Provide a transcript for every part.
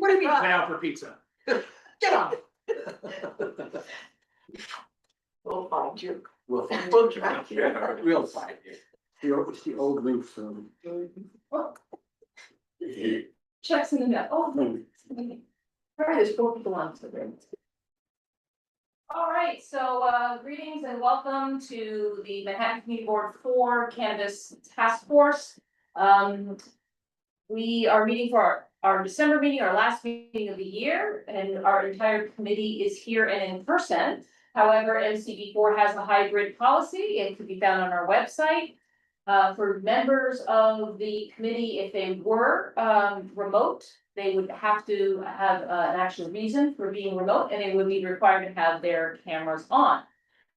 What do you mean went out for pizza? Get on it. We'll find you. We'll find We'll track you. We'll find you. It's the old roof from. Checks in the mail. Oh, right, there's 4 people on today. All right, so greetings and welcome to the Manhattan Community Board 4 Cannabis Task Force. We are meeting for our December meeting, our last meeting of the year, and our entire committee is here and in person. However, MCB4 has a hybrid policy. It can be found on our website. For members of the committee, if they were remote, they would have to have an actual reason for being remote, and they would be required to have their cameras on.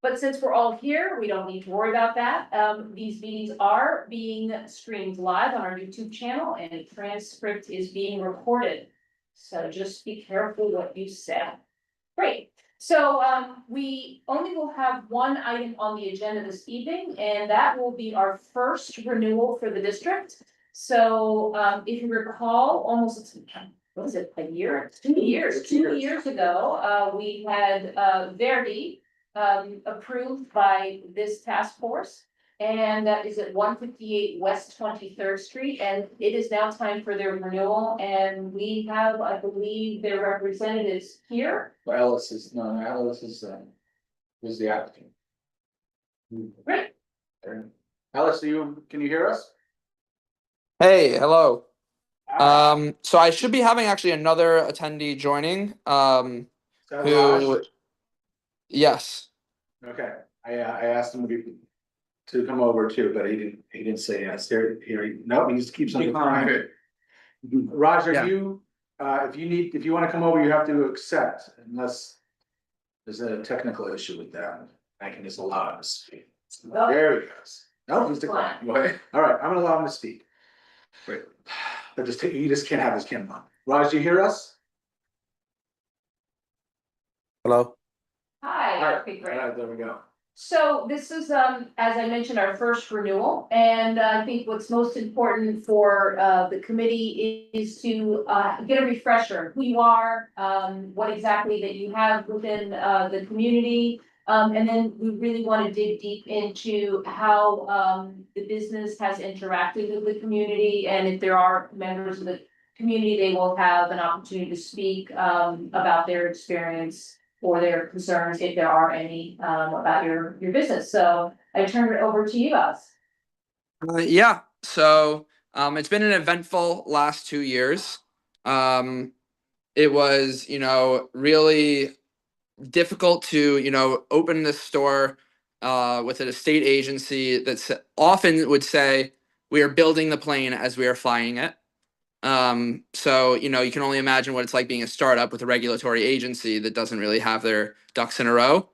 But since we're all here, we don't need to worry about that. These meetings are being streamed live on our YouTube channel, and a transcript is being recorded. So just be careful what you say. Great. So we only will have one item on the agenda this evening, and that will be our first renewal for the district. So if you recall, almost, what is it, a year? 2 years. 2 years ago, we had Verdi approved by this task force. And that is at 158 West 23rd Street, and it is now time for their renewal, and we have, I believe, their representatives here. Well, Alice is the applicant. Great. Alice, can you hear us? Hey, hello. So I should be having actually another attendee joining. Is that Who? Raj? Yes. Okay, I asked him to come over too, but he didn't say yes. No, he just keeps on declining. Roger, Yeah. if you want to come over, you have to accept unless there's a technical issue with that. I can just allow him to speak. There he goes. No, he's declining. Go ahead. All right, I'm gonna allow him to speak. Great. But he just can't have his camera on. Raj, do you hear us? Hello. Hi. Okay, All great. right, there we go. So this is, as I mentioned, our first renewal, and I think what's most important for the committee is to get a refresher, who you are, what exactly that you have within the community. And then we really want to dig deep into how the business has interacted with the community, and if there are members of the community, they will have an opportunity to speak about their experience or their concerns, if there are any, about your business. So I turn it over to you guys. Yeah. So it's been an eventful last 2 years. It was, really difficult to, open this store with an estate agency that often would say we are building the plane as we are flying it. So, you can only imagine what it's like being a startup with a regulatory agency that doesn't really have their ducks in a row.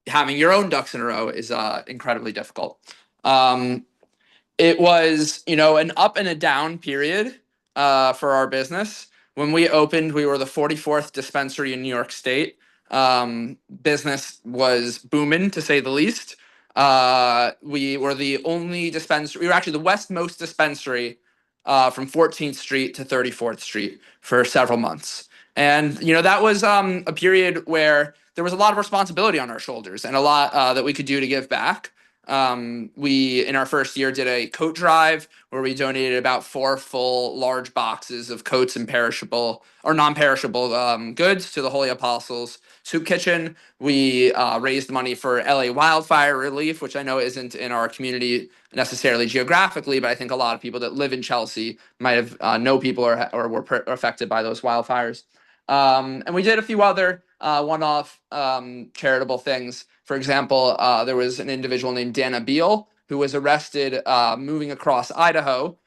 Having your own ducks in a row is incredibly difficult. It was, an up and a down period for our business. When we opened, we were the 44th dispensary in New York State. Business was booming, to say the least. We were the only dispensary. We were actually the westmost dispensary from 14th Street to 34th Street for several months. And, that was a period where there was a lot of responsibility on our shoulders and a lot that we could do to give back. We, in our first year, did a coat drive where we donated about 4 full large boxes of coats and perishable or non-perishable goods to the Holy Apostles Soup Kitchen. We raised money for LA wildfire relief, which I know isn't in our community necessarily geographically, but I think a lot of people that live in Chelsea might have know people or were affected by those wildfires. And we did a few other one-off charitable things. For example, there was an individual named Dana Beal who was arrested moving across Idaho,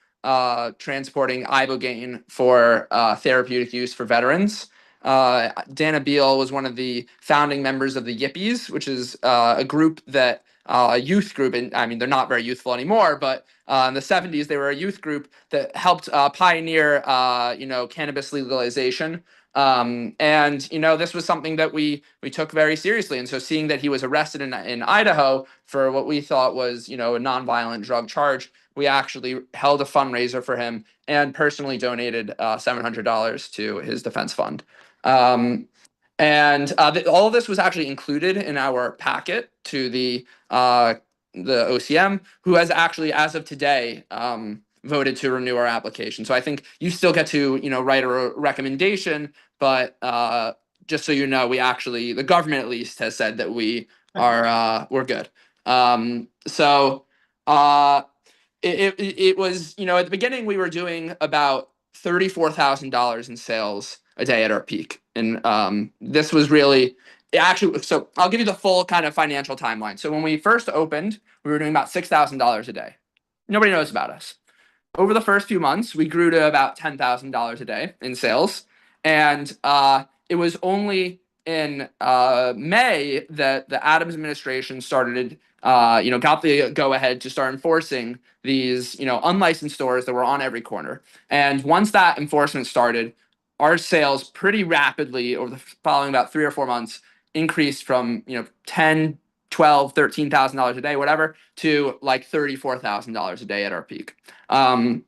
transporting ibogaine for therapeutic use for veterans. Dana Beal was one of the founding members of the Yippies, which is a group that a youth group, and I mean they're not very youthful anymore, but in the 70s they were a youth group that helped pioneer cannabis legalization. And this was something that we took very seriously. And so seeing that he was arrested in Idaho for what we thought was a nonviolent drug charge, we actually held a fundraiser for him and personally donated $700 to his defense fund. All of this was actually included in our packet to the OCM, who has actually, as of today, voted to renew our application. So I think you still get to write a recommendation, but just so you know, the government at least has said that we're good. It was at the beginning we were doing about $34,000 in sales a day at our peak, and this was really actually. So I'll give you the full kind of financial timeline. So when we first opened, we were doing about $6,000 a day. Nobody knows about us. Over the first few months, we grew to about $10,000 a day in sales, and it was only in May that the Adams administration started, got the go-ahead to start enforcing these, unlicensed stores that were on every corner. And once that enforcement started, our sales pretty rapidly over the following about 3 or 4 months increased from, $10, $12, $13,000 a day, whatever, to like $34,000 a day at our peak. And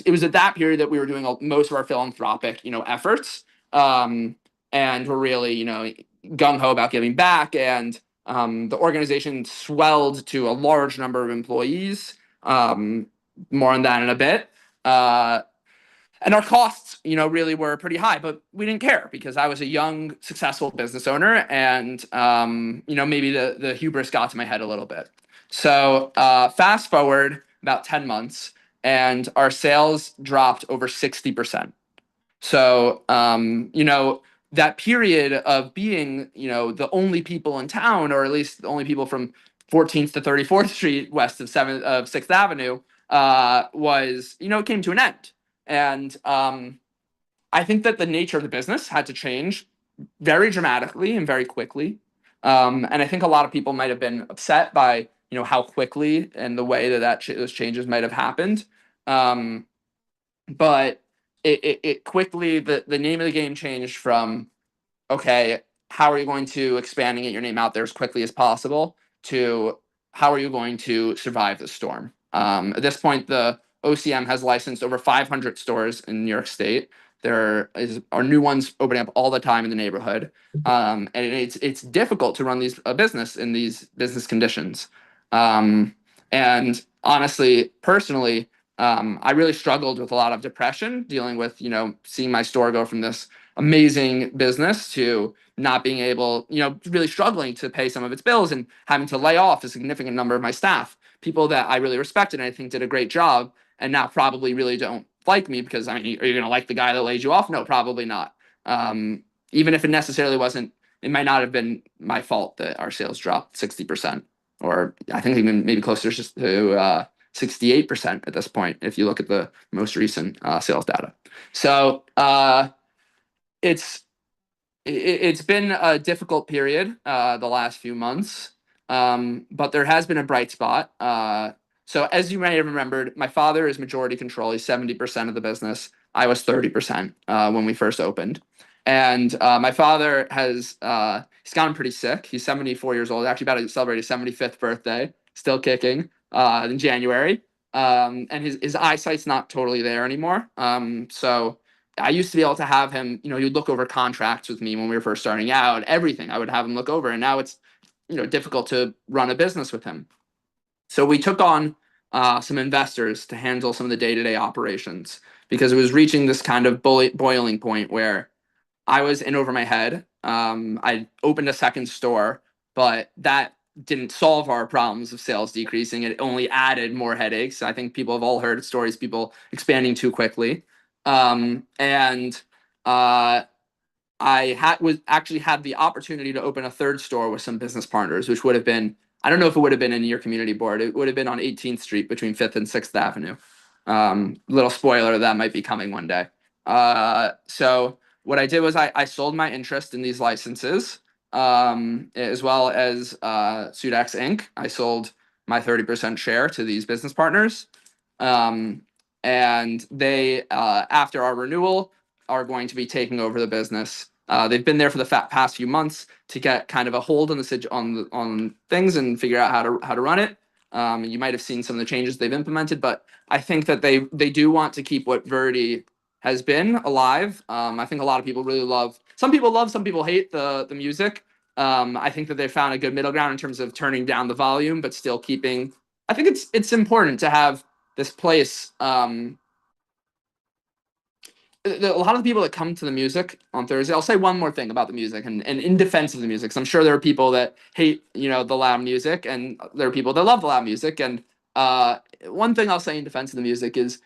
it was at that period that we were doing most of our philanthropic, efforts. And we're really, gung-ho about giving back. And the organization swelled to a large number of employees. More on that in a bit. And our costs, really were pretty high, but we didn't care because I was a young, successful business owner, and maybe the hubris got to my head a little bit. So fast forward about 10 months, and our sales dropped over 60%. So that period of being the only people in town, or at least the only people from 14th to 34th Street west of 6th Avenue, was came to an end. And I think that the nature of the business had to change very dramatically and very quickly. And I think a lot of people might have been upset by how quickly and the way that those changes might have happened. But it quickly, the name of the game changed from, okay, how are you going to expand and get your name out there as quickly as possible, to how are you going to survive the storm? At this point, the OCM has licensed over 500 stores in New York State. There are new ones opening up all the time in the neighborhood, and it's difficult to run a business in these business conditions. And honestly, personally, I really struggled with a lot of depression, dealing with seeing my store go from this amazing business to not being able, really struggling to pay some of its bills and having to lay off a significant number of my staff, people that I really respected and I think did a great job, and now probably really don't like me because, are you going to like the guy that laid you off? No, probably not. Even if it necessarily wasn't, it might not have been my fault that our sales dropped 60%, or I think even maybe closer to 68% at this point, if you look at the most recent sales data. So it's been a difficult period the last few months, but there has been a bright spot. So as you may have remembered, my father is majority control. He's 70% of the business. I was 30% when we first opened. And my father he's gotten pretty sick. He's 74 years old, actually about to celebrate his 75th birthday, still kicking in January. And his eyesight's not totally there anymore. So I used to be able to have him, he'd look over contracts with me when we were first starting out, everything I would have him look over. And now it's, difficult to run a business with him. So we took on some investors to handle some of the day-to-day operations, because it was reaching this kind of boiling point where I was in over my head. I opened a second store, but that didn't solve our problems of sales decreasing. It only added more headaches. I think people have all heard stories, people expanding too quickly. I was actually had the opportunity to open a third store with some business partners, which would have been, I don't know if it would have been in your community board. It would have been on 18th Street between 5th and 6th Avenue. Little spoiler, that might be coming one day. So what I did was I sold my interest in these licenses. as well as Sudex Inc. I sold my 30% share to these business partners. And they, after our renewal, are going to be taking over the business. They've been there for the past few months to get kind of a hold on on things and figure out how to run it. You might have seen some of the changes they've implemented, but I think that they do want to keep what Verdi has been alive. I think a lot of people really love. Some people hate the music. I think that they found a good middle ground in terms of turning down the volume, but still keeping. I think it's important to have this place. A lot of the people that come to the music on Thursday, I'll say one more thing about the music and in defense of the music. 'Cause I'm sure there are people that hate, the loud music, and there are people that love the loud music. And one thing I'll say in defense of the music is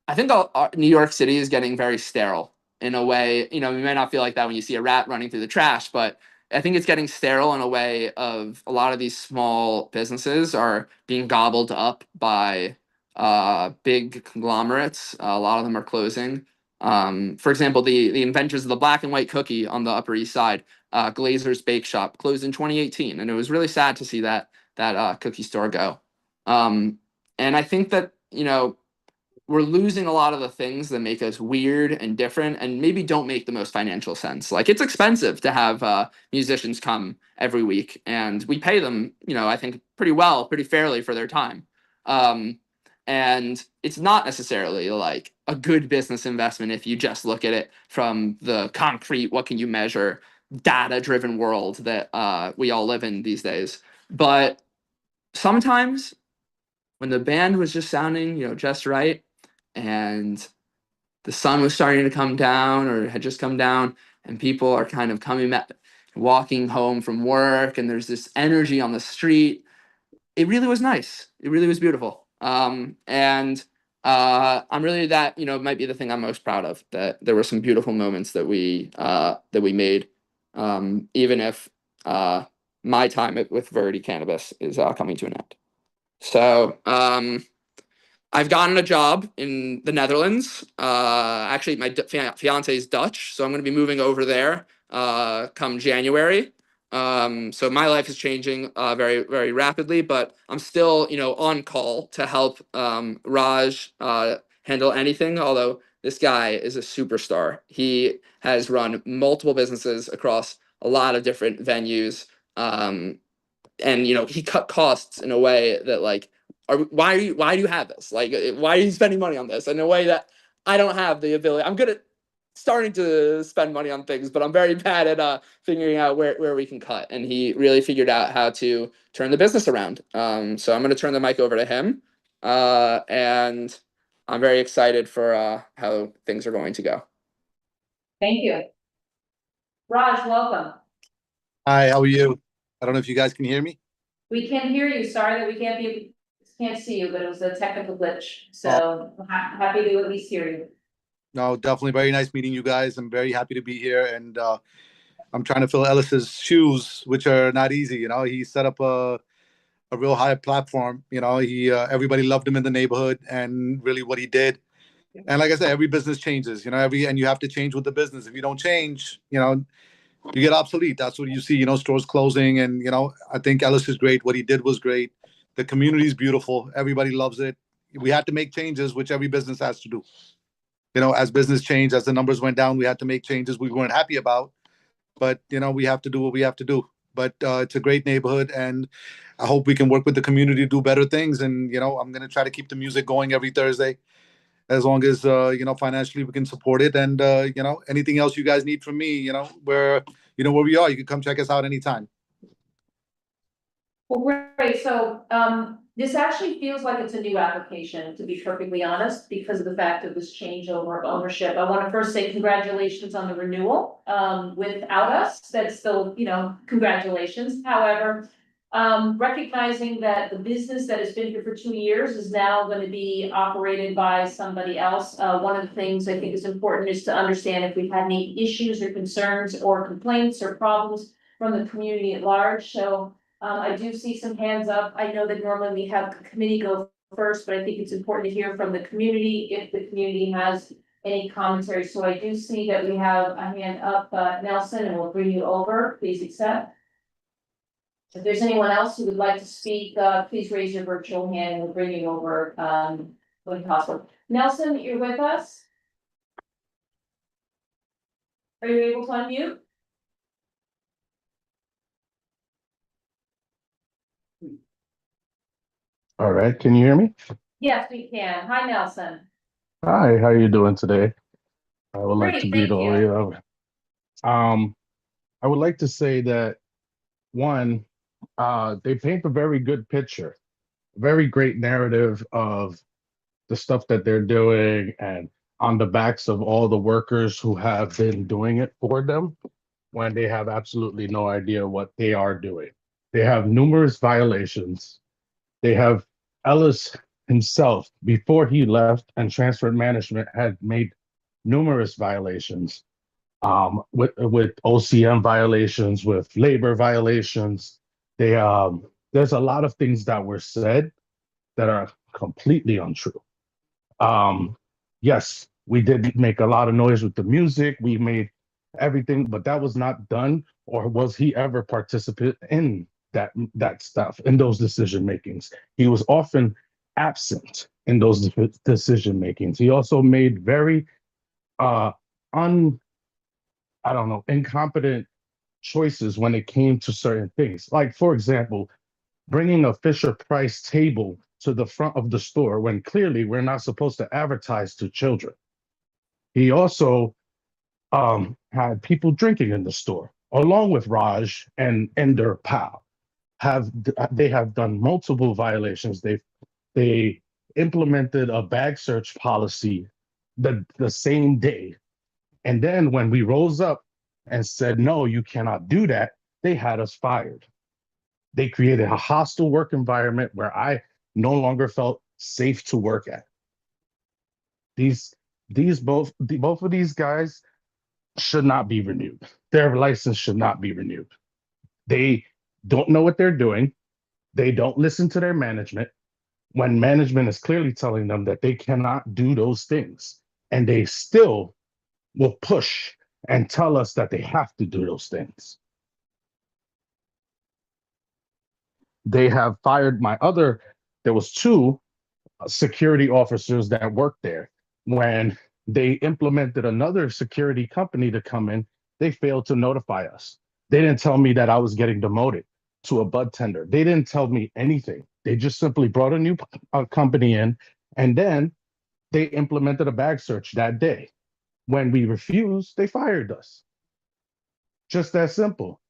I think New York City is getting very sterile in a way. You may not feel like that when you see a rat running through the trash, but I think it's getting sterile in a way of a lot of these small businesses are being gobbled up by big conglomerates. A lot of them are closing. For example, the inventors of the black and white cookie on the Upper East Side, Glazer's Bake Shop, closed in 2018, and it was really sad to see that cookie store go. And I think that we're losing a lot of the things that make us weird and different, and maybe don't make the most financial sense. Like, it's expensive to have musicians come every week, and we pay them, I think pretty fairly for their time. And it's not necessarily like a good business investment if you just look at it from the concrete, what can you measure, data-driven world that we all live in these days. But sometimes when the band was just sounding, just right, and the sun was starting to come down or had just come down, and people are kind of walking home from work, and there's this energy on the street. It really was nice. It really was beautiful. And I'm really that, might be the thing I'm most proud of, that there were some beautiful moments that we made, even if my time with Verdi Cannabis is coming to an end. So I've gotten a job in the Netherlands. Actually, my fiance is Dutch, so I'm going to be moving over there come January. So my life is changing very, very rapidly, but I'm still, on call to help Raj handle anything. Although this guy is a superstar. He has run multiple businesses across a lot of different venues. And he cut costs in a way that, like, why do you have this? Like, why are you spending money on this in a way that I don't have the ability? I'm good at starting to spend money on things, but I'm very bad at figuring out where we can cut. And he really figured out how to turn the business around. So I'm going to turn the mic over to him, and I'm very excited for how things are going to go. Thank you. Raj, welcome. Hi, how are you? I don't know if you guys can hear me. We can hear you. Sorry that we can't see you, but it was a technical glitch. So happy to at least hear you. No, definitely very nice meeting you guys. I'm very happy to be here, and I'm trying to fill Ellis's shoes, which are not easy. He set up a real high platform. He everybody loved him in the neighborhood, and really what he did. And like I said, every business changes. And you have to change with the business. If you don't change, you get obsolete. That's what you see. Stores closing, and I think Ellis is great. What he did was great. The community is beautiful. Everybody loves it. We had to make changes, which every business has to do. As business changed, as the numbers went down, we had to make changes we weren't happy about. But we have to do what we have to do. But it's a great neighborhood, and I hope we can work with the community to do better things. And I'm going to try to keep the music going every Thursday, as long as financially we can support it. And anything else you guys need from me, where we are, you can come check us out anytime. Well, great. So this actually feels like it's a new application, to be perfectly honest, because of the fact of this changeover of ownership. I want to first say congratulations on the renewal. Without us, that's still, congratulations. However, recognizing that the business that has been here for 2 years is now going to be operated by somebody else. One of the things I think is important is to understand if we've had any issues or concerns or complaints or problems from the community at large. So I do see some hands up. I know that normally we have the committee go first, but I think it's important to hear from the community if the community has any commentary. So I do see that we have a hand up, Nelson, and we'll bring you over. Please accept. If there's anyone else who would like to speak, please raise your virtual hand and we'll bring you over, when possible. Nelson, you're with us? Are you able to unmute? All right, can you hear me? Yes, we can. Hi, Nelson. Hi, how are you doing today? I would like to Great, greet thank all of you. you. I would like to say that one, they paint a very good picture, very great narrative of the stuff that they're doing and on the backs of all the workers who have been doing it for them when they have absolutely no idea what they are doing. They have numerous violations. They have Ellis himself, before he left and transferred management, had made numerous violations, with OCM violations, with labor violations. They there's a lot of things that were said that are completely untrue. Yes, we did make a lot of noise with the music. We made everything, but that was not done, or was he ever participant in that stuff, in those decision makings? He was often absent in those decision makings. He also made very uh un I don't know, incompetent choices when it came to certain things. Like, for example, bringing a Fisher Price table to the front of the store when clearly we're not supposed to advertise to children. He also had people drinking in the store, along with Raj and their pal. They have done multiple violations. They implemented a bag search policy the same day. And then when we rose up and said, no, you cannot do that, they had us fired. They created a hostile work environment where I no longer felt safe to work at. Both of these guys should not be renewed. Their license should not be renewed. They don't know what they're doing. They don't listen to their management when management is clearly telling them that they cannot do those things. And they still will push and tell us that they have to do those things. They have fired there was two security officers that worked there. When they implemented another security company to come in, they failed to notify us. They didn't tell me that I was getting demoted to a bud tender. They didn't tell me anything. They just simply brought a new company in, and then they implemented a bag search that day. When we refused, they fired us. Just that simple.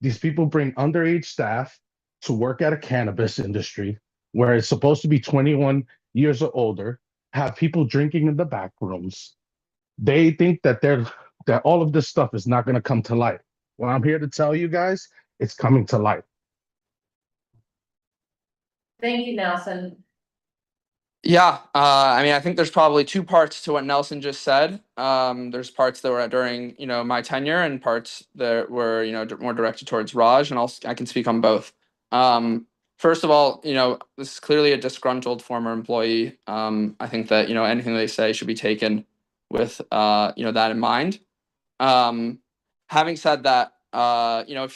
These people bring underage staff to work at a cannabis industry where it's supposed to be 21 years or older, have people drinking in the back rooms. They think that all of this stuff is not going to come to light. Well, I'm here to tell you guys, it's coming to light. Thank you, Nelson. Yeah, I mean, I think there's probably two parts to what Nelson just said. There's parts that were during, my tenure, and parts that were, more directed towards Raj, and I can speak on both. First of all, this is clearly a disgruntled former employee. I think that, anything they say should be taken with, that in mind. Having said that,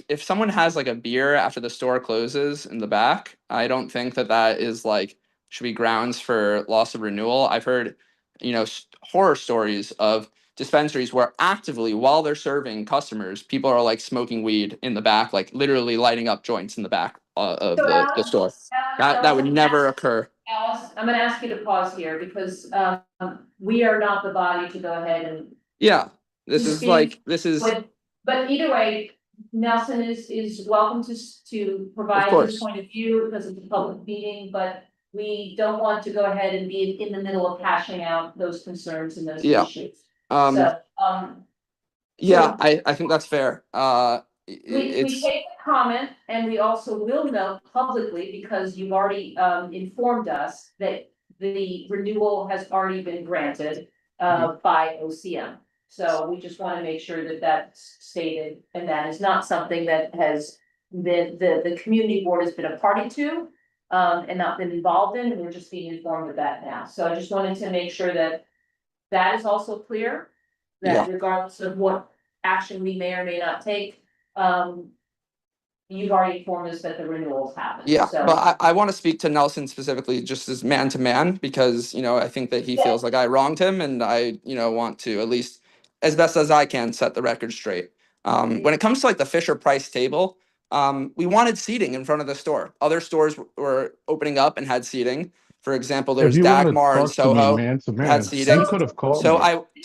if someone has like a beer after the store closes in the back, I don't think that is like, should be grounds for loss of renewal. I've heard, horror stories of dispensaries where actively, while they're serving customers, people are like smoking weed in the back, like literally lighting up joints in the back of So the store. That would never occur. Alice, I'm gonna ask you to pause here because we are not the body to go ahead and. Yeah, this is. But either way, Nelson is welcome to provide his point of view because it's a public meeting, but we don't want to go ahead and be in the middle of hashing out those concerns and those issues. Yeah, I think that's fair. We take the comment and we also will note publicly, because you've already informed us that the renewal has already been granted by OCM. So we just want to make sure that that's stated, and that is not something that has the community board has been a party to and not been involved in, and we're just being informed of that now. So I just wanted to make sure that that is also clear. That Yeah. regardless of what action we may or may not take, you've already informed us that the renewals happen. Yeah, So. but I want to speak to Nelson specifically just as man to man because, you know, I think that he Yeah. feels like I wronged him and I, you know, want to at least as best as I can set the record straight. When it comes to like the Fisher Price table, we wanted seating in front of the store. Other stores were opening up and had seating. For example, there If was you want to Dagmar and talk to me Soho man to that had man, seating. you could have called So me.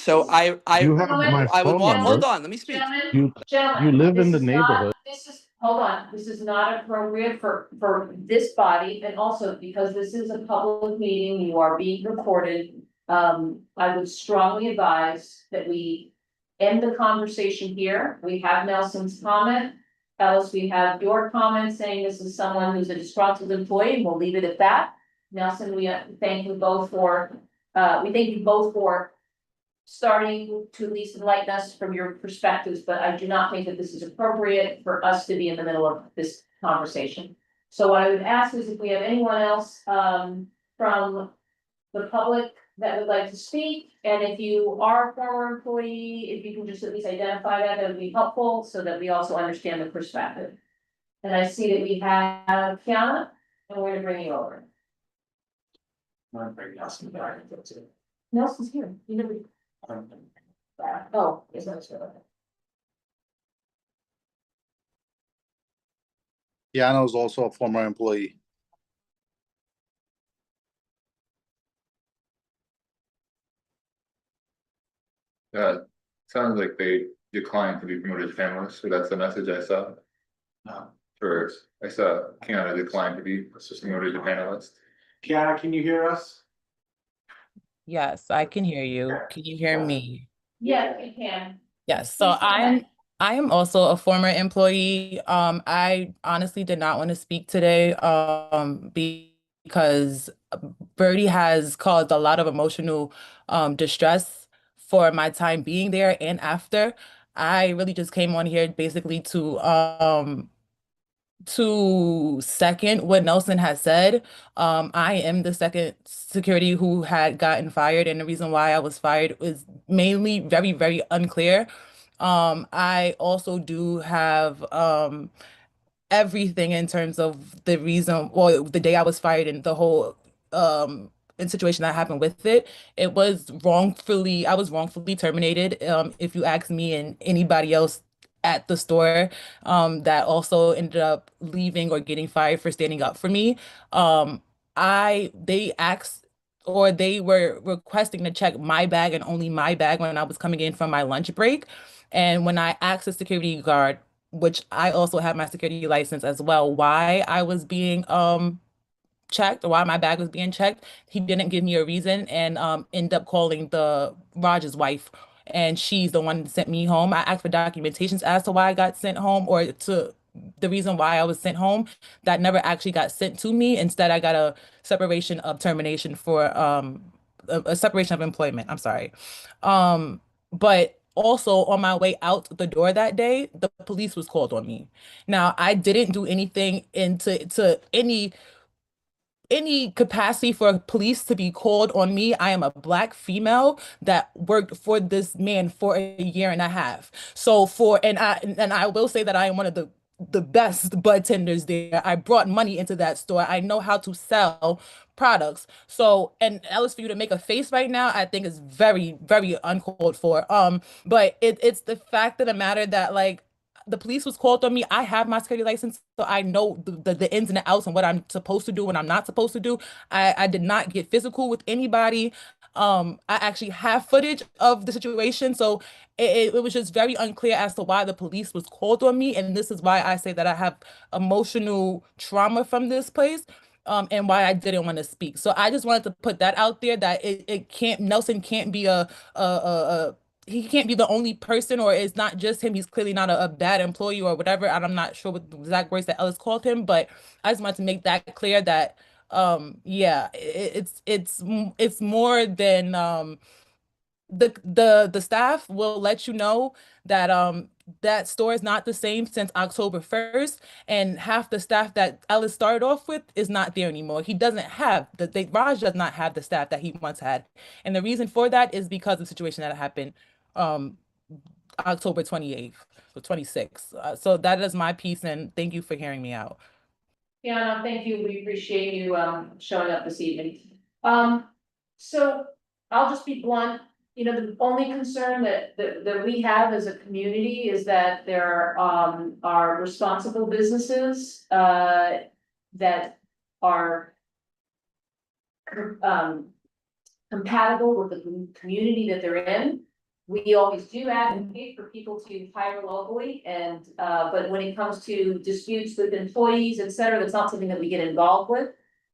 You have my I would phone want, hold number. on, let me speak. Gentlemen, You gentlemen, live this in the is neighborhood. not, hold on, this is not appropriate for this body, and also because this is a public meeting, you are being recorded. I would strongly advise that we end the conversation here. We have Nelson's comment. Else we have your comment saying this is someone who's a disgruntled employee, and we'll leave it at that. Nelson, we thank you both for, starting to at least enlighten us from your perspectives, but I do not think that this is appropriate for us to be in the middle of this conversation. So what I would ask is if we have anyone else from the public that would like to speak, and if you are a former employee, if you can just at least identify that, that would be helpful, so that we also understand the perspective. And I see that we have Kiana, and we're gonna bring you over. I'm bringing Nelson back. Nelson's here, you never. Oh, yes, that's right. Yano is also a former employee. Sounds like they declined to be promoted to panelist, so that's the message I saw. No. First, I saw Kiana declined to be promoted to panelist. Kiana, can you hear us? Yes, I can hear you. Can you hear me? Yes, you can. Yes, so Please go ahead. I am also a former employee. I honestly did not want to speak today because Verdi has caused a lot of emotional distress for my time being there and after. I really just came on here basically to second what Nelson has said. I am the second security who had gotten fired, and the reason why I was fired was mainly very, very unclear. I also do have everything in terms of the reason or the day I was fired and the whole in situation that happened with it. I was wrongfully terminated. If you ask me and anybody else at the store that also ended up leaving or getting fired for standing up for me. They asked or they were requesting to check my bag and only my bag when I was coming in from my lunch break. And when I asked the security guard, which I also have my security license as well, why I was being checked or why my bag was being checked, he didn't give me a reason and ended up calling the Raj's wife, and she's the one that sent me home. I asked for documentations as to why I got sent home or to the reason why I was sent home. That never actually got sent to me. Instead, I got a separation of termination for a separation of employment. I'm sorry. But also on my way out the door that day, the police was called on me. Now, I didn't do anything to any capacity for police to be called on me. I am a Black female that worked for this man for a year and a half. So and I will say that I am one of the best bud tenders there. I brought money into that store. I know how to sell products. So, and Ellis, for you to make a face right now, I think is very, very uncalled for. But it's the fact of the matter that like the police was called on me. I have my security license, so I know the ins and the outs and what I'm supposed to do and I'm not supposed to do. I did not get physical with anybody. I actually have footage of the situation, so it was just very unclear as to why the police was called on me, and this is why I say that I have emotional trauma from this place. And why I didn't want to speak. So I just wanted to put that out there that it can't, Nelson can't be he can't be the only person, or it's not just him. He's clearly not a bad employee or whatever. And I'm not sure what the exact words that Ellis called him, but I just wanted to make that clear that yeah, it's more than the staff will let you know that that store is not the same since October 1st, and half the staff that Ellis started off with is not there anymore. He doesn't have Raj does not have the staff that he once had. And the reason for that is because of the situation that happened um October 28th or 26th. So that is my piece, and thank you for hearing me out. Yeah, no, thank you. We appreciate you showing up this evening. So I'll just be blunt. You know, the only concern that we have as a community is that there are responsible businesses that are compatible with the community that they're in. We always do advocate for people to hire locally, and but when it comes to disputes with employees, et cetera, that's not something that we get involved with.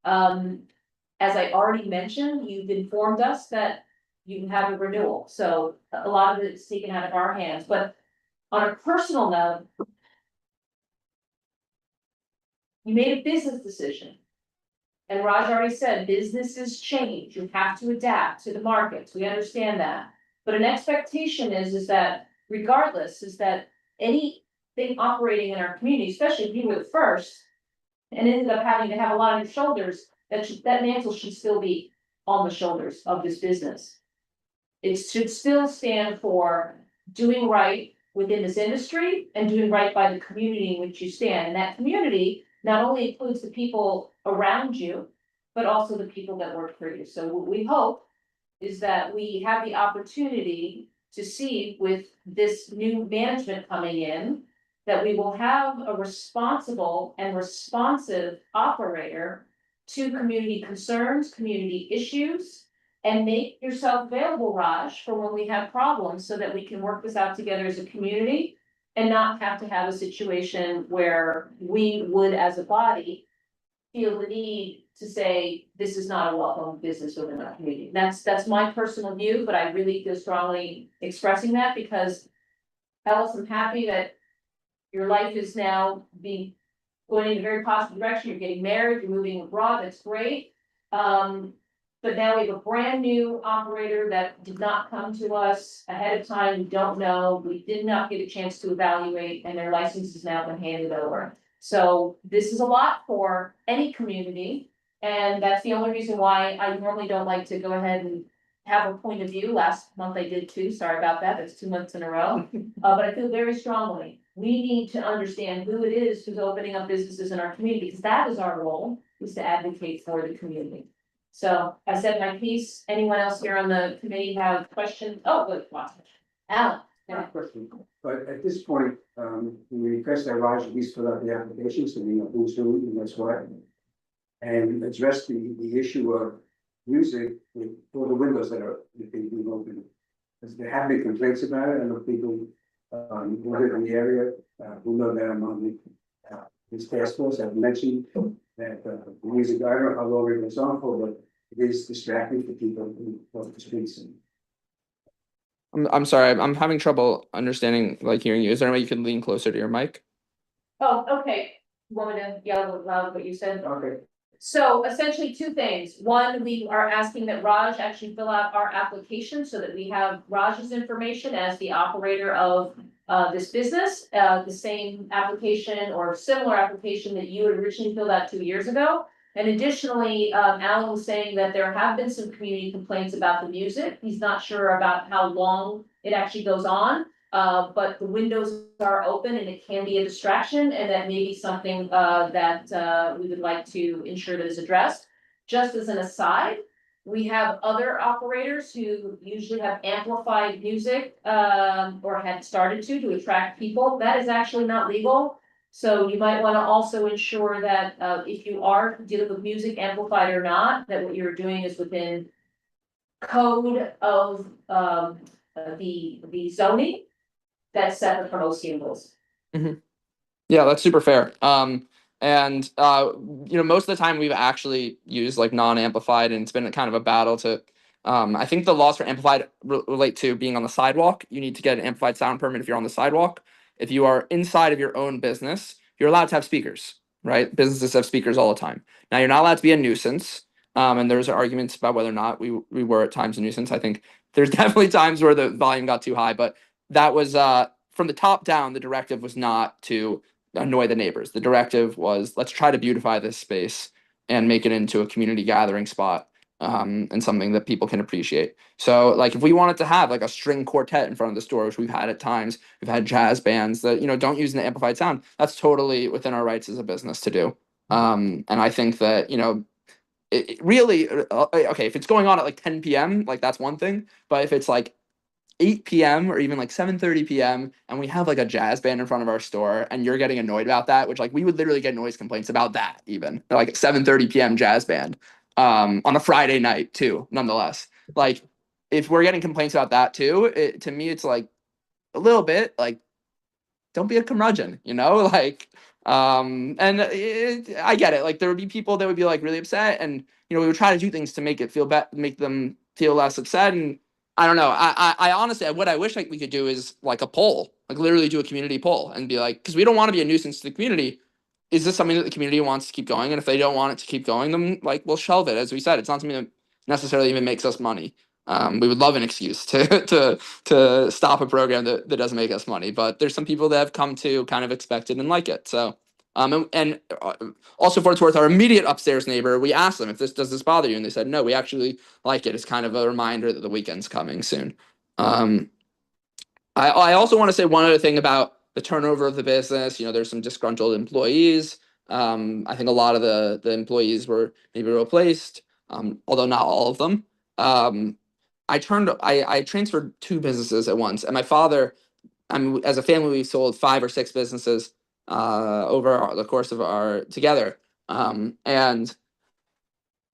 As I already mentioned, you've informed us that you have a renewal, so a lot of it's taken out of our hands, but on a personal note, you made a business decision. And Raj already said, businesses change, you have to adapt to the markets, we understand that. But an expectation is that regardless, is that anything operating in our community, especially if you were the first, and ended up having to have a lot on your shoulders, that mantle should still be on the shoulders of this business. It should still stand for doing right within this industry and doing right by the community in which you stand. And that community not only includes the people around you, but also the people that work for you. So what we hope is that we have the opportunity to see with this new management coming in, that we will have a responsible and responsive operator to community concerns, community issues, and make yourself available, Raj, for when we have problems so that we can work this out together as a community and not have to have a situation where we would, as a body, feel the need to say, this is not a welcome business within our community. That's my personal view, but I really feel strongly expressing that because, Alice, I'm happy that your life is now going in a very positive direction. You're getting married, you're moving abroad, that's great. But now we have a brand new operator that did not come to us ahead of time. We don't know, we did not get a chance to evaluate, and their license has now been handed over. So this is a lot for any community, and that's the only reason why I normally don't like to go ahead and have a point of view. Last month I did too, sorry about that, that's 2 months in a row. But I feel very strongly, we need to understand who it is who's opening up businesses in our community, because that is our role, is to advocate for the community. So I said my piece. Anyone else here on the committee have questions? Oh, good, Alan. Yeah, question. But at this point, we request that Raj at least fill out the application, so we know who's who and that's what. And address the issue of music for the windows that are being open. Because there have been complaints about it, and the people who live in the area who know that I'm on this task force have mentioned that the music, I don't know how long it goes on for, but it is distracting for people who walk the streets. I'm sorry, I'm having trouble understanding, like hearing you. Is there any way you can lean closer to your mic? Oh, okay. Want me to yell out loud what you said? Okay. So essentially 2 things. One, we are asking that Raj actually fill out our application so that we have Raj's information as the operator of this business, the same application or similar application that you had originally filled out 2 years ago. And additionally, Alan was saying that there have been some community complaints about the music. He's not sure about how long it actually goes on. But the windows are open and it can be a distraction, and that may be something that we would like to ensure that is addressed. Just as an aside, we have other operators who usually have amplified music or had started to attract people. That is actually not legal. So you might want to also ensure that if you are dealing with music amplified or not, that what you're doing is within code of the zoning that's separate from OC rules. Yeah, that's super fair. And most of the time we've actually used like non-amplified, and it's been kind of a battle to. I think the laws for amplified relate to being on the sidewalk. You need to get an amplified sound permit if you're on the sidewalk. If you are inside of your own business, you're allowed to have speakers, right? Businesses have speakers all the time. Now you're not allowed to be a nuisance. And there's arguments about whether or not we were at times a nuisance. I think there's definitely times where the volume got too high, but that was from the top down. The directive was not to annoy the neighbors. The directive was, let's try to beautify this space and make it into a community gathering spot, and something that people can appreciate. So like if we wanted to have like a string quartet in front of the store, which we've had at times, we've had jazz bands that, you know, don't use the amplified sound. That's totally within our rights as a business to do. And I think that, you know, it really, okay, if it's going on at like 10 p.m., like that's one thing. But if it's like 8 p.m. or even like 7:30 p.m. and we have like a jazz band in front of our store and you're getting annoyed about that, which like we would literally get noise complaints about that, even like 7:30 p.m. jazz band on a Friday night too, nonetheless. Like if we're getting complaints about that too, to me it's like a little bit like, don't be a curmudgeon, you know, like I get it. Like there would be people that would be like really upset, and you know we would try to do things to make it feel better, make them feel less upset. And I don't know. I honestly, what I wish like we could do is like a poll, like literally do a community poll and be like, because we don't want to be a nuisance to the community. Is this something that the community wants to keep going? And if they don't want it to keep going, then like we'll shelve it. As we said, it's not something that necessarily even makes us money. We would love an excuse to stop a program that doesn't make us money, but there's some people that have come to kind of expect it and like it. So, and also for what it's worth, our immediate upstairs neighbor, we asked them if does this bother you, and they said no, we actually like it. It's kind of a reminder that the weekend's coming soon. I also want to say one other thing about the turnover of the business. You know, there's some disgruntled employees. I think a lot of the employees were maybe replaced, although not all of them. I transferred 2 businesses at once, and my father, as a family, we sold 5 or 6 businesses over the course of our together. And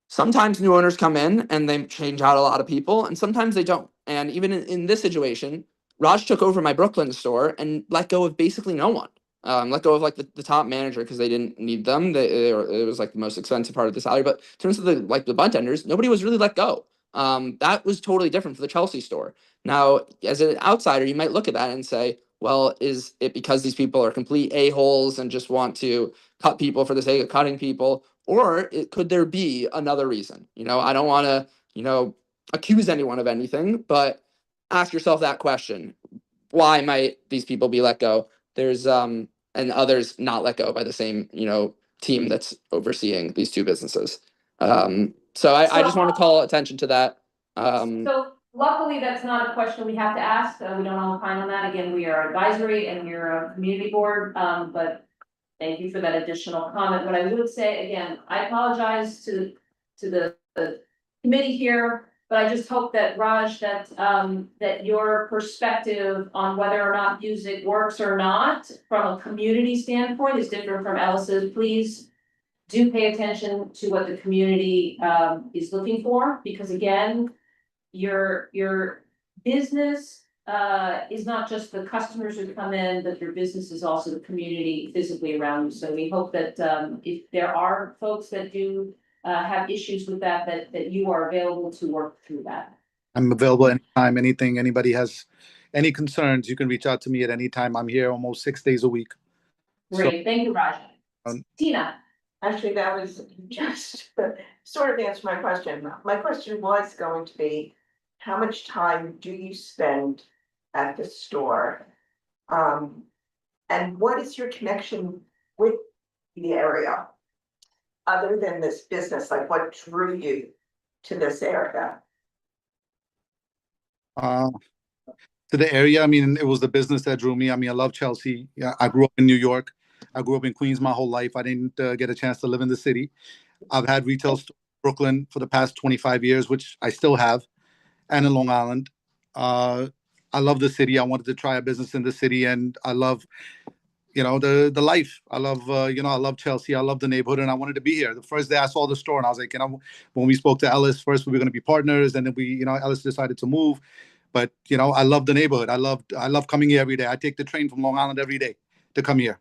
sometimes new owners come in and they change out a lot of people, and sometimes they don't. And even in this situation, Raj took over my Brooklyn store and let go of basically no one. Let go of like the top manager because they didn't need them. It was like the most expensive part of the salary. But in terms of the bartenders, nobody was really let go. That was totally different for the Chelsea store. Now, as an outsider, you might look at that and say, well, is it because these people are complete a-holes and just want to cut people for the sake of cutting people? Or could there be another reason? You know, I don't want to, you know, accuse anyone of anything, but ask yourself that question. Why might these people be let go? There's and others not let go by the same, you know, team that's overseeing these 2 businesses. So I just want to call attention to that. So luckily, that's not a question we have to ask. We don't opine on that. Again, we are advisory and we're a community board, but thank you for that additional comment. What I would say, again, I apologize to the committee here, but I just hope that Raj, that your perspective on whether or not music works or not from a community standpoint is different from Ellis's. Please do pay attention to what the community is looking for, because again, your business is not just the customers who come in, but your business is also the community physically around you. So we hope that if there are folks that do have issues with that you are available to work through that. I'm available anytime, anything, anybody has any concerns, you can reach out to me at any time. I'm here almost 6 days a week. Great, thank you, Raj. Tina. Actually, that was just sort of answered my question. My question was going to be, how much time do you spend at the store? And what is your connection with the area? Other than this business, like what drew you to this area? To the area, I mean, it was the business that drew me. I mean, I love Chelsea. Yeah, I grew up in New York. I grew up in Queens my whole life. I didn't get a chance to live in the city. I've had retail stores in Brooklyn for the past 25 years, which I still have, and in Long Island. I love the city. I wanted to try a business in the city, and I love, you know, the life. I love, you know, I love Chelsea. I love the neighborhood, and I wanted to be here. The first day I saw the store, and I was like, you know, when we spoke to Ellis, first we were going to be partners, and then you know, Ellis decided to move. But you know, I love the neighborhood. I love coming here every day. I take the train from Long Island every day to come here.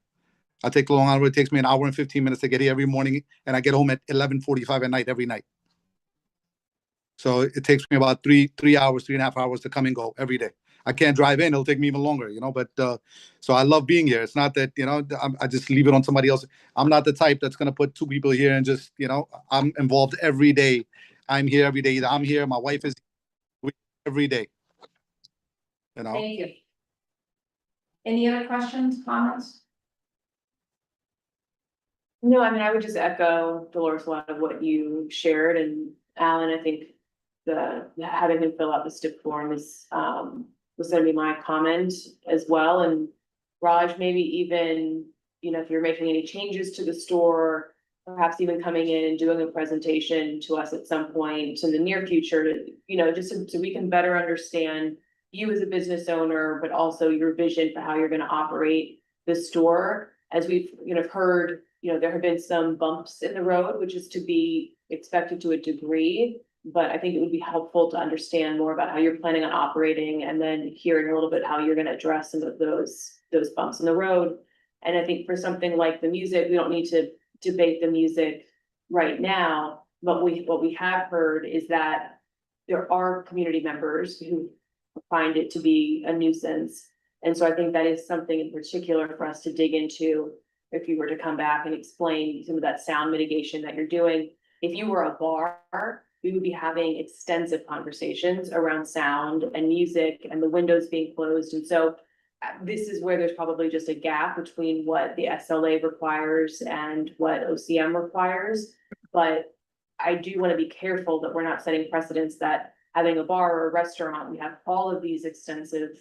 I take the Long Island. It takes me an hour and 15 minutes to get here every morning, and I get home at 11:45 at night every night. So it takes me about 3.5 hours to come and go every day. I can't drive in; it'll take me even longer, you know. But so I love being here. It's not that, you know, I just leave it on somebody else. I'm not the type that's gonna put 2 people here and just, you know, I'm involved every day. I'm here every day. Either I'm here, my wife is. every day. You know, Thank you. Any other questions, comments? No, I mean, I would just echo Dolores, a lot of what you shared, and Alan, I think having him fill out the STIP form is, was gonna be my comment as well, and Raj, maybe even, you know, if you're making any changes to the store, perhaps even coming in and doing a presentation to us at some point in the near future, to, you know, just so we can better understand you as a business owner, but also your vision for how you're gonna operate the store. As we've, you know, heard, you know, there have been some bumps in the road, which is to be expected to a degree. But I think it would be helpful to understand more about how you're planning on operating, and then hearing a little bit how you're gonna address some of those bumps in the road. And I think for something like the music, we don't need to debate the music right now, but what we have heard is that there are community members who find it to be a nuisance. And so I think that is something in particular for us to dig into, if you were to come back and explain some of that sound mitigation that you're doing. If you were a bar, we would be having extensive conversations around sound and music and the windows being closed. And so this is where there's probably just a gap between what the SLA requires and what OCM requires. But I do want to be careful that we're not setting precedents that having a bar or a restaurant, we have all of these extensive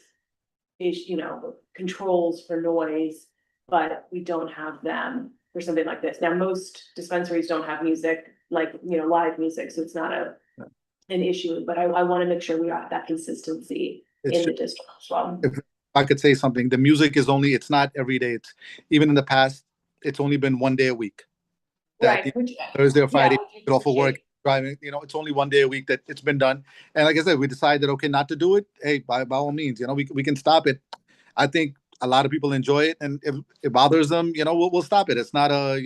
controls for noise, but we don't have them for something like this. Now, most dispensaries don't have music, like, you know, live music, so it's not an issue, but I want to make sure we have that consistency in the district as well. If I could say something, the music is only, it's not every day. It's even in the past, it's only been one day a week. Right. Thursday or Friday, get off of appreciate. work, driving, you know, it's only one day a week that it's been done. And like I said, we decided, okay, not to do it. Hey, by all means, you know, we can stop it. I think a lot of people enjoy it, and if it bothers them, you know, we'll stop it. It's not a,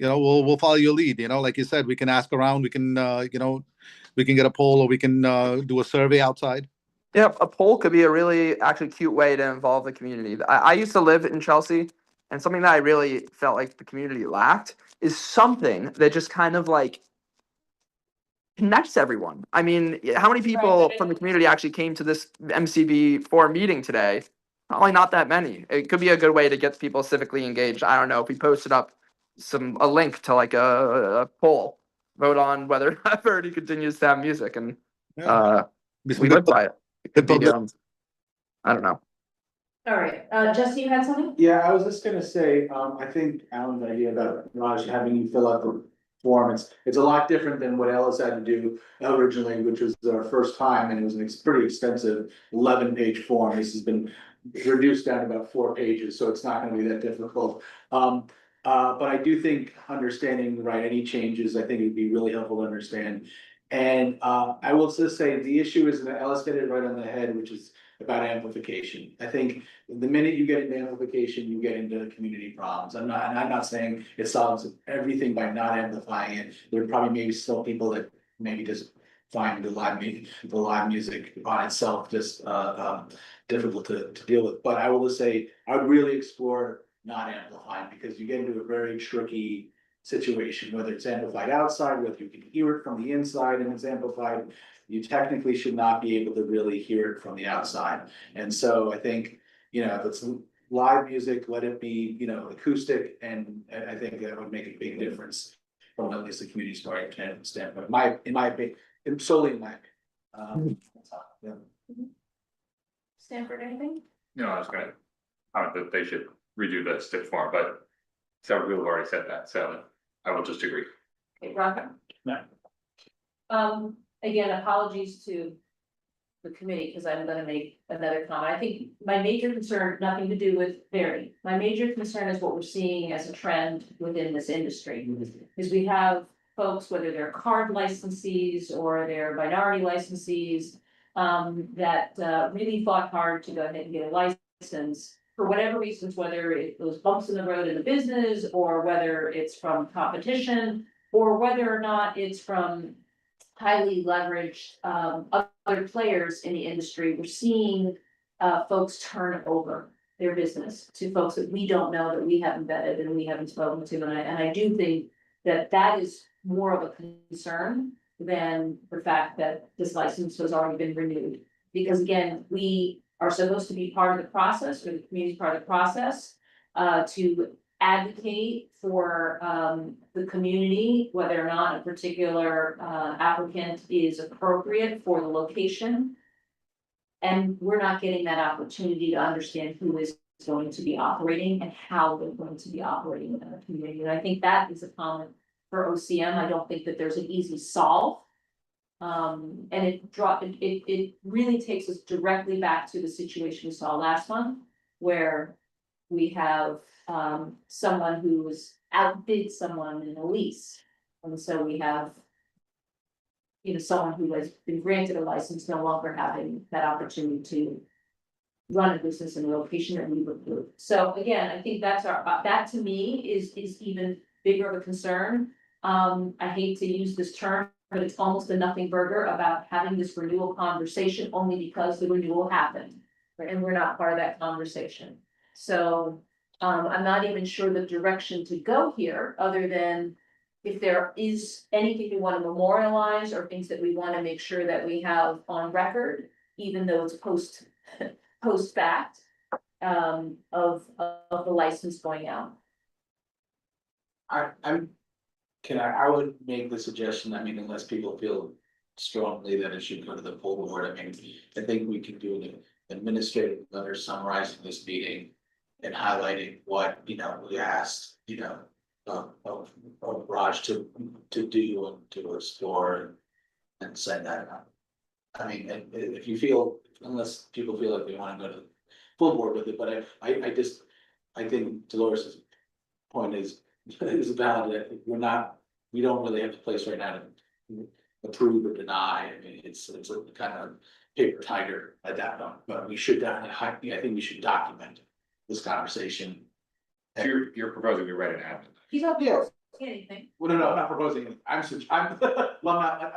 we'll follow your lead. You know, like you said, we can ask around, we can, we can get a poll, or we can do a survey outside. Yeah, a poll could be a really actually cute way to involve the community. I used to live in Chelsea, and something that I really felt like the community lacked is something that just kind of like connects everyone. I mean, how many people from the community actually came to this MCB4 meeting today? Probably not that many. It could be a good way to get people civically engaged. I don't know if we posted up a link to like a poll, vote on whether Verdi continues to have music, and we live by it. It could be, I don't know. All right, Jesse, you had something? Yeah, I was just gonna say, I think Alan's idea about Raj having you fill out the form, it's a lot different than what Ellis had to do originally, which was our first time, and it was an pretty extensive 11-page form. This has been reduced down to about 4 pages, so it's not gonna be that difficult. But I do think understanding, right, any changes, I think it'd be really helpful to understand. And I will just say, the issue is that Ellis hit it right on the head, which is about amplification. I think the minute you get into amplification, you get into community problems. I'm not saying it solves everything by not amplifying it. There are probably maybe still people that maybe just find the live music on itself just difficult to deal with. But I will just say, I would really explore not amplifying, because you get into a very tricky situation, whether it's amplified outside, whether you can hear it from the inside and it's amplified. You technically should not be able to really hear it from the outside. And so I think, you know, if it's live music, let it be, you know, acoustic, and I think that would make a big difference from at least the community standpoint. In my opinion, solely in my opinion. Stanford, anything? No, I was gonna comment that they should redo the STIP form, but several people have already said that, so I will just agree. Okay, Rocco? No. Again, apologies to the committee, because I'm gonna make another comment. I think my major concern, nothing to do with Verdi. My major concern is what we're seeing as a trend within this industry. Is we have folks, whether they're card licensees or they're minority licensees, that really fought hard to go ahead and get a license for whatever reasons, whether it was bumps in the road in the business, or whether it's from competition, or whether or not it's from highly leveraged other players in the industry. We're seeing folks turn over their business to folks that we don't know, that we haven't vetted and we haven't spoken to. And I do think that that is more of a concern than the fact that this license has already been renewed. Because again, we are supposed to be part of the process, or the community is part of the process, to advocate for, the community, whether or not a particular, applicant is appropriate for the location. And we're not getting that opportunity to understand who is going to be operating and how they're going to be operating within the community. And I think that is a common for OCM. I don't think that there's an easy solve. And it really takes us directly back to the situation we saw last month, where we have someone who was outbid someone in a lease. And so we have, you know, someone who has been granted a license no longer having that opportunity to run a business in a location that we've approved. So again, I think that's that to me is even bigger of a concern. I hate to use this term, but it's almost a nothing burger about having this renewal conversation only because the renewal happened. And we're not part of that conversation. So I'm not even sure the direction to go here, other than if there is anything we want to memorialize or things that we want to make sure that we have on record, even though it's post fact, of the license going out. I would make the suggestion, I mean, unless people feel strongly that it should go to the full board, I mean, I think we could do an administrative letter summarizing this meeting and highlighting what, you know, we asked, you know, of Raj to do and to explore and send that out. I mean, and if you feel, unless people feel like they want to go to the full board with it, but I think Dolores' point is valid, that we don't really have a place right now to approve or deny. I mean, it's a kind of paper tiger at that point, but we should definitely, I think we should document this conversation. So you're proposing we write an ad. He's not Yes. anything. Well, no, I'm not proposing it. I'm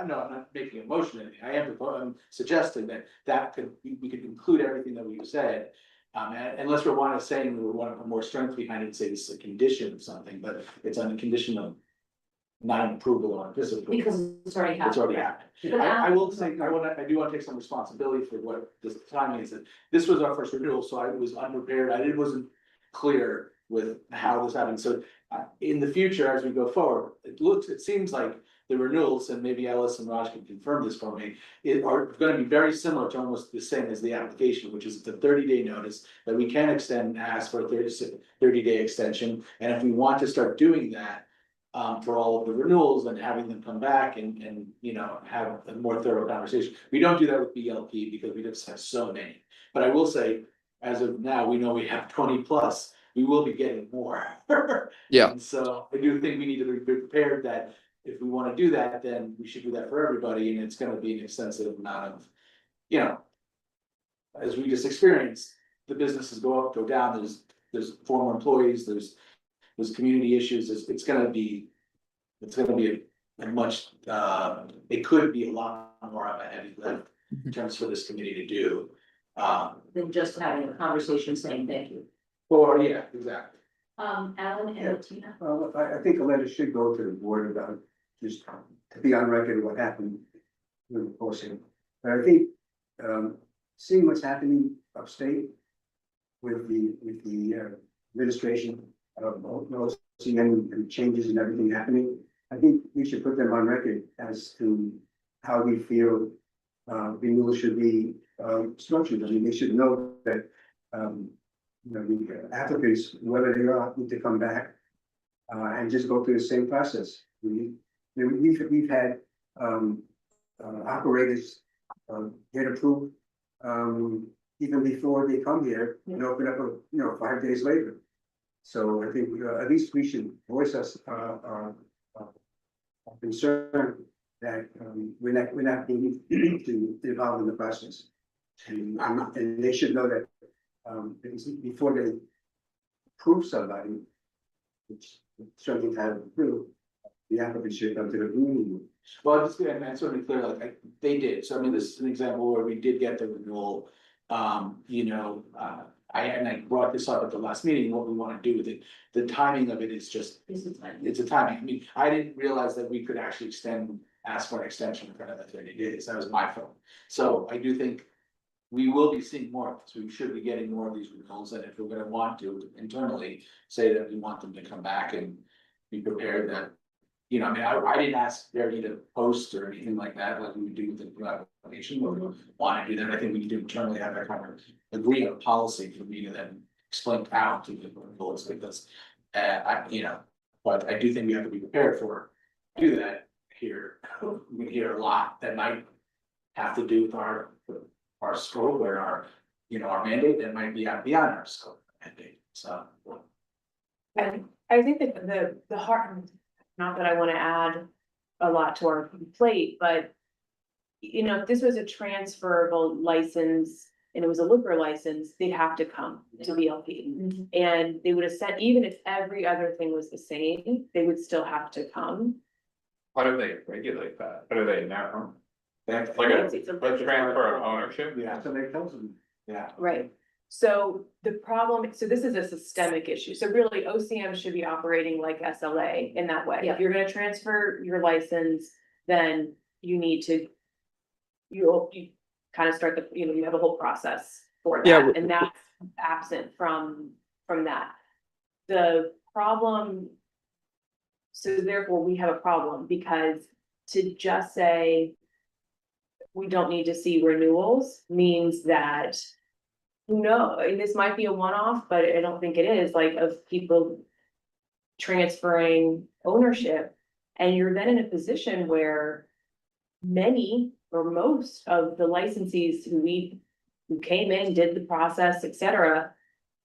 not making a motion or anything. I'm suggesting that we could include everything that we've said. Unless we're saying we want to put more strength behind it and say this is a condition of something, but it's on the condition of not an approval or disapproval. Because it's already happened. It's already happened. But I will say, I do want to take some responsibility for what this timing is. That this was our first renewal, so I was unprepared. I wasn't clear with how this happened. So in the future, as we go forward, it seems like the renewals, and maybe Ellis and Raj can confirm this for me, are going to be very similar to almost the same as the application, which is the 30-day notice that we can extend, ask for a 30-day extension. And if we want to start doing that for all of the renewals and having them come back and you know, have a more thorough conversation. We don't do that with BLP because we just have so many. But I will say, as of now, we know we have 20 plus. We will be getting more. Yeah. And so I do think we need to be prepared that if we want to do that, then we should do that for everybody, and it's going to be an extensive amount of, you know, as we just experienced, the businesses go up, go down. There's former employees. There's community issues. It's going to be a much. It could be a lot more of a heavy lift in terms for this committee to do. Than just having a conversation saying thank you. Or yeah, exactly. Alan and Tina. Well, I think a letter should go to the board about just to be on record of what happened with the posting. But I think, seeing what's happening upstate with the administration of OCM and changes and everything happening, I think we should put them on record as to how we feel renewal should be structured. I mean, they should know that you know, the applicants, whether they are, need to come back and just go through the same process. We've had operators get approved even before they come here and open up 5 days later. So I think at least we should voice our concern that we're not being involved in the process, and they should know that before they approve somebody, which something to have approved, the applicant should come to the community. Well, just and that's certainly clear, like they did. So I mean, this is an example where we did get the renewal. You know, I brought this up at the last meeting, what we want to do with it. The timing of it is just, it's a timing. I mean, I didn't realize that we could actually extend ask for an extension for another 30 days. That was my fault. So I do think we will be seeing more of this. We should be getting more of these renewals, and if we're gonna want to internally say that we want them to come back and be prepared that, you know, I mean, I didn't ask Verdi to post or anything like that, like we would do with the new application, or want to do that. I think we need to internally have that kind of agree on policy for me to then explain out to the renewals, because you know, but I do think we have to be prepared for do that here. We hear a lot that might have to do with our scope or our, you know, our mandate that might be out beyond our scope mandate, so. And I think that the heart, not that I wanna add a lot to our plate, but. You know, if this was a transferable license and it was a liquor license, they'd have to come to BLP. And they would have said, even if every other thing was the same, they would still have to come. How do they regulate that? How do they now? That's Like a It's a transfer of ownership? Yeah, so they tells them, yeah. Right, so the problem, so this is a systemic issue, so really OCM should be operating like SLA in that way. If you're gonna transfer your license, then you need to. You kind of start the, you know, you have a whole process for Yeah. that, and that's absent from that. The problem. So therefore, we have a problem, because to just say. We don't need to see renewals means that. No, and this might be a one-off, but I don't think it is, like, of people. Transferring ownership, and you're then in a position where. Many or most of the licensees who came in, did the process, et cetera.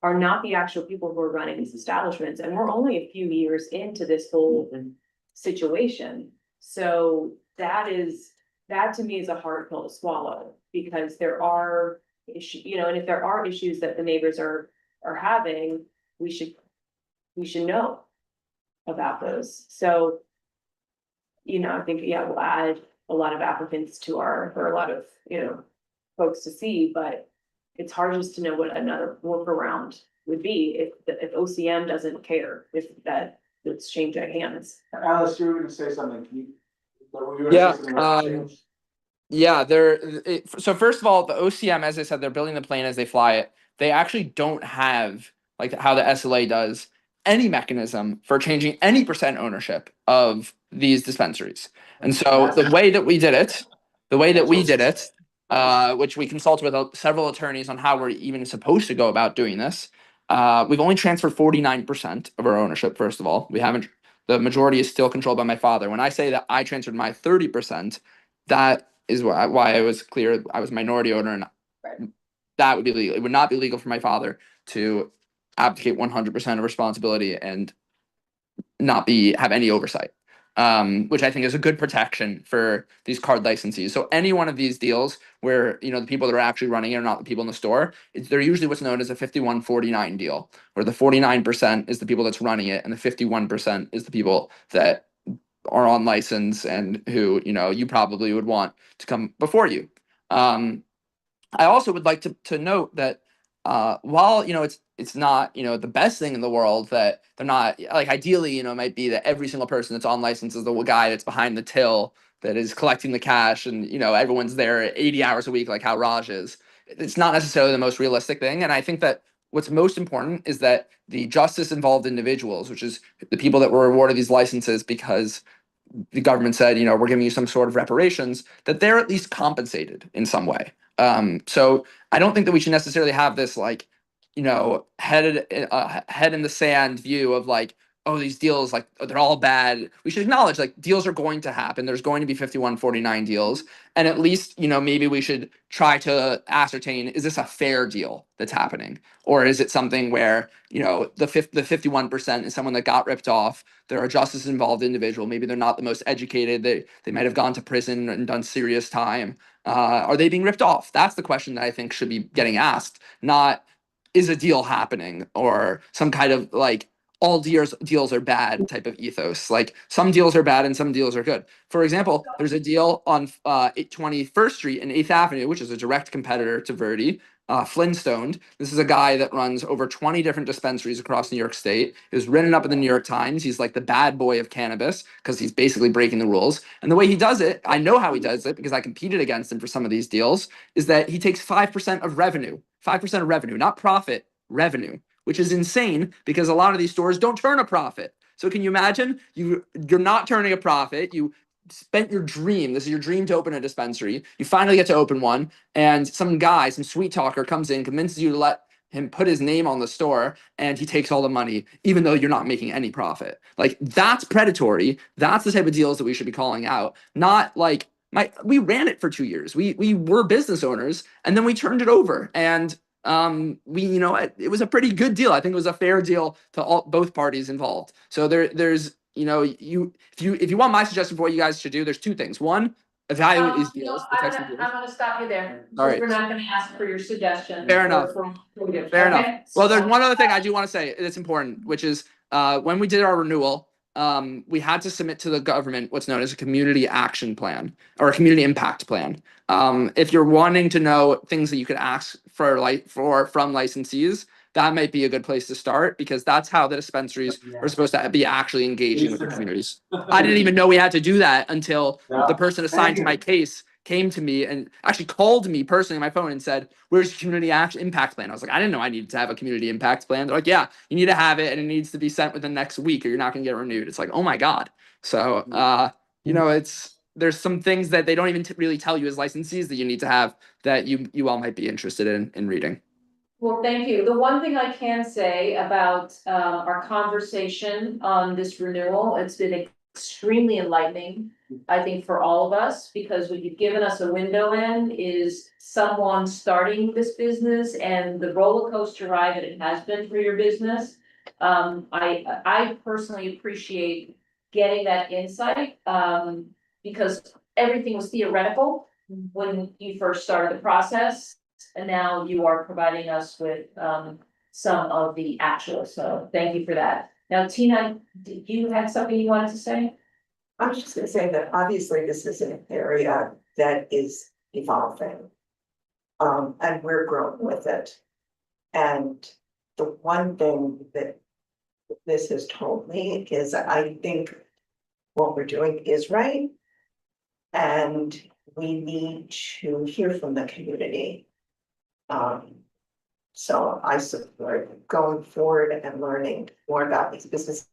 Are not the actual people who are running these establishments, and we're only a few years into this whole situation. So that to me is a hard pill to swallow, because there are issues, you know, and if there are issues that the neighbors are having, we should know about those. So, you know, I think, yeah, we'll add a lot of applicants to or a lot of, you know, folks to see, but it's hard just to know what another workaround would be if OCM doesn't care, if it's changing hands. Alice, you were gonna say something, can you? Were you gonna Yeah, say something about sales? Yeah, so first of all, the OCM, as I said, they're building the plane as they fly it. They actually don't have, like how the SLA does, any mechanism for changing any percent ownership of these dispensaries. And so the way that we did it, which we consulted with several attorneys on how we're even supposed to go about doing this. We've only transferred 49% of our ownership, first of all. The majority is still controlled by my father. When I say that I transferred my 30%, that is why I was clear I was a minority owner, and that would be legal. It would not be legal for my father to abdicate 100% of responsibility and not have any oversight, which I think is a good protection for these card licensees. So any one of these deals where, you know, the people that are actually running it are not the people in the store, they're usually what's known as a 51-49 deal, where the 49% is the people that's running it and the 51% is the people that are on license and who, you know, you probably would want to come before you. I also would like to note that while, you know, it's not, you know, the best thing in the world that they're not, like, ideally, you know, it might be that every single person that's on license is the guy that's behind the till that is collecting the cash, and, you know, everyone's there 80 hours a week like how Raj is. It's not necessarily the most realistic thing, and I think that what's most important is that the justice involved individuals, which is the people that were awarded these licenses because the government said, you know, we're giving you some sort of reparations, that they're at least compensated in some way. So I don't think that we should necessarily have this, like, you know, head in the sand view of like, oh, these deals, like, they're all bad. We should acknowledge, like, deals are going to happen. There's going to be 51-49 deals. And at least, you know, maybe we should try to ascertain, is this a fair deal that's happening? Or is it something where, you know, the 51% is someone that got ripped off. They're a justice involved individual. Maybe they're not the most educated. They might have gone to prison and done serious time. Are they being ripped off? That's the question that I think should be getting asked, not is a deal happening or some kind of like all deals are bad type of ethos. Like, some deals are bad and some deals are good. For example, there's a deal on 21st Street and 8th Avenue, which is a direct competitor to Verdi, Flintstone. This is a guy that runs over 20 different dispensaries across New York State. He was written up in the New York Times. He's like the bad boy of cannabis because he's basically breaking the rules. And the way he does it, I know how he does it because I competed against him for some of these deals, is that he takes 5% of revenue, 5% of revenue, not profit, revenue, which is insane because a lot of these stores don't turn a profit. So can you imagine? You're not turning a profit. You spent your dream. This is your dream to open a dispensary. You finally get to open one, and some guy, some sweet talker comes in, convinces you to let him put his name on the store, and he takes all the money, even though you're not making any profit. Like, that's predatory. That's the type of deals that we should be calling out. Not like we ran it for 2 years. We were business owners, and then we turned it over. And it was a pretty good deal. I think it was a fair deal to both parties involved. So there's if you want my suggestion for what you guys should do, there's two things. One, evaluate these deals. I'm gonna stop you there. All right. We're not gonna ask for your suggestion. Fair enough. Fair enough. Well, there's one other thing I do want to say that's important, which is when we did our renewal, we had to submit to the government what's known as a community action plan or a community impact plan. If you're wanting to know things that you could ask from licensees, that might be a good place to start because that's how the dispensaries are supposed to be actually engaging with the communities. I didn't even know we had to do that until the person assigned to my case came to me and actually called me personally on my phone and said, "Where's your community action impact plan?" I was like, I didn't know I needed to have a community impact plan. They're like, "Yeah, you need to have it and it needs to be sent within the next week or you're not going to get renewed." It's like, oh my God. So, there's some things that they don't even really tell you as licensees that you need to have that you all might be interested in reading. Well, thank you. The one thing I can say about our conversation on this renewal, it's been extremely enlightening, I think, for all of us, because what you've given us a window in is someone starting this business and the roller coaster ride that it has been for your business. I personally appreciate getting that insight because everything was theoretical when you first started the process. And now you are providing us with some of the actual, so thank you for that. Now, Tina, did you have something you wanted to say? I was just gonna say that obviously this is an area that is evolving. And we're growing with it. And the one thing that this has told me is I think what we're doing is right. And we need to hear from the community. So I support going forward and learning more about these businesses.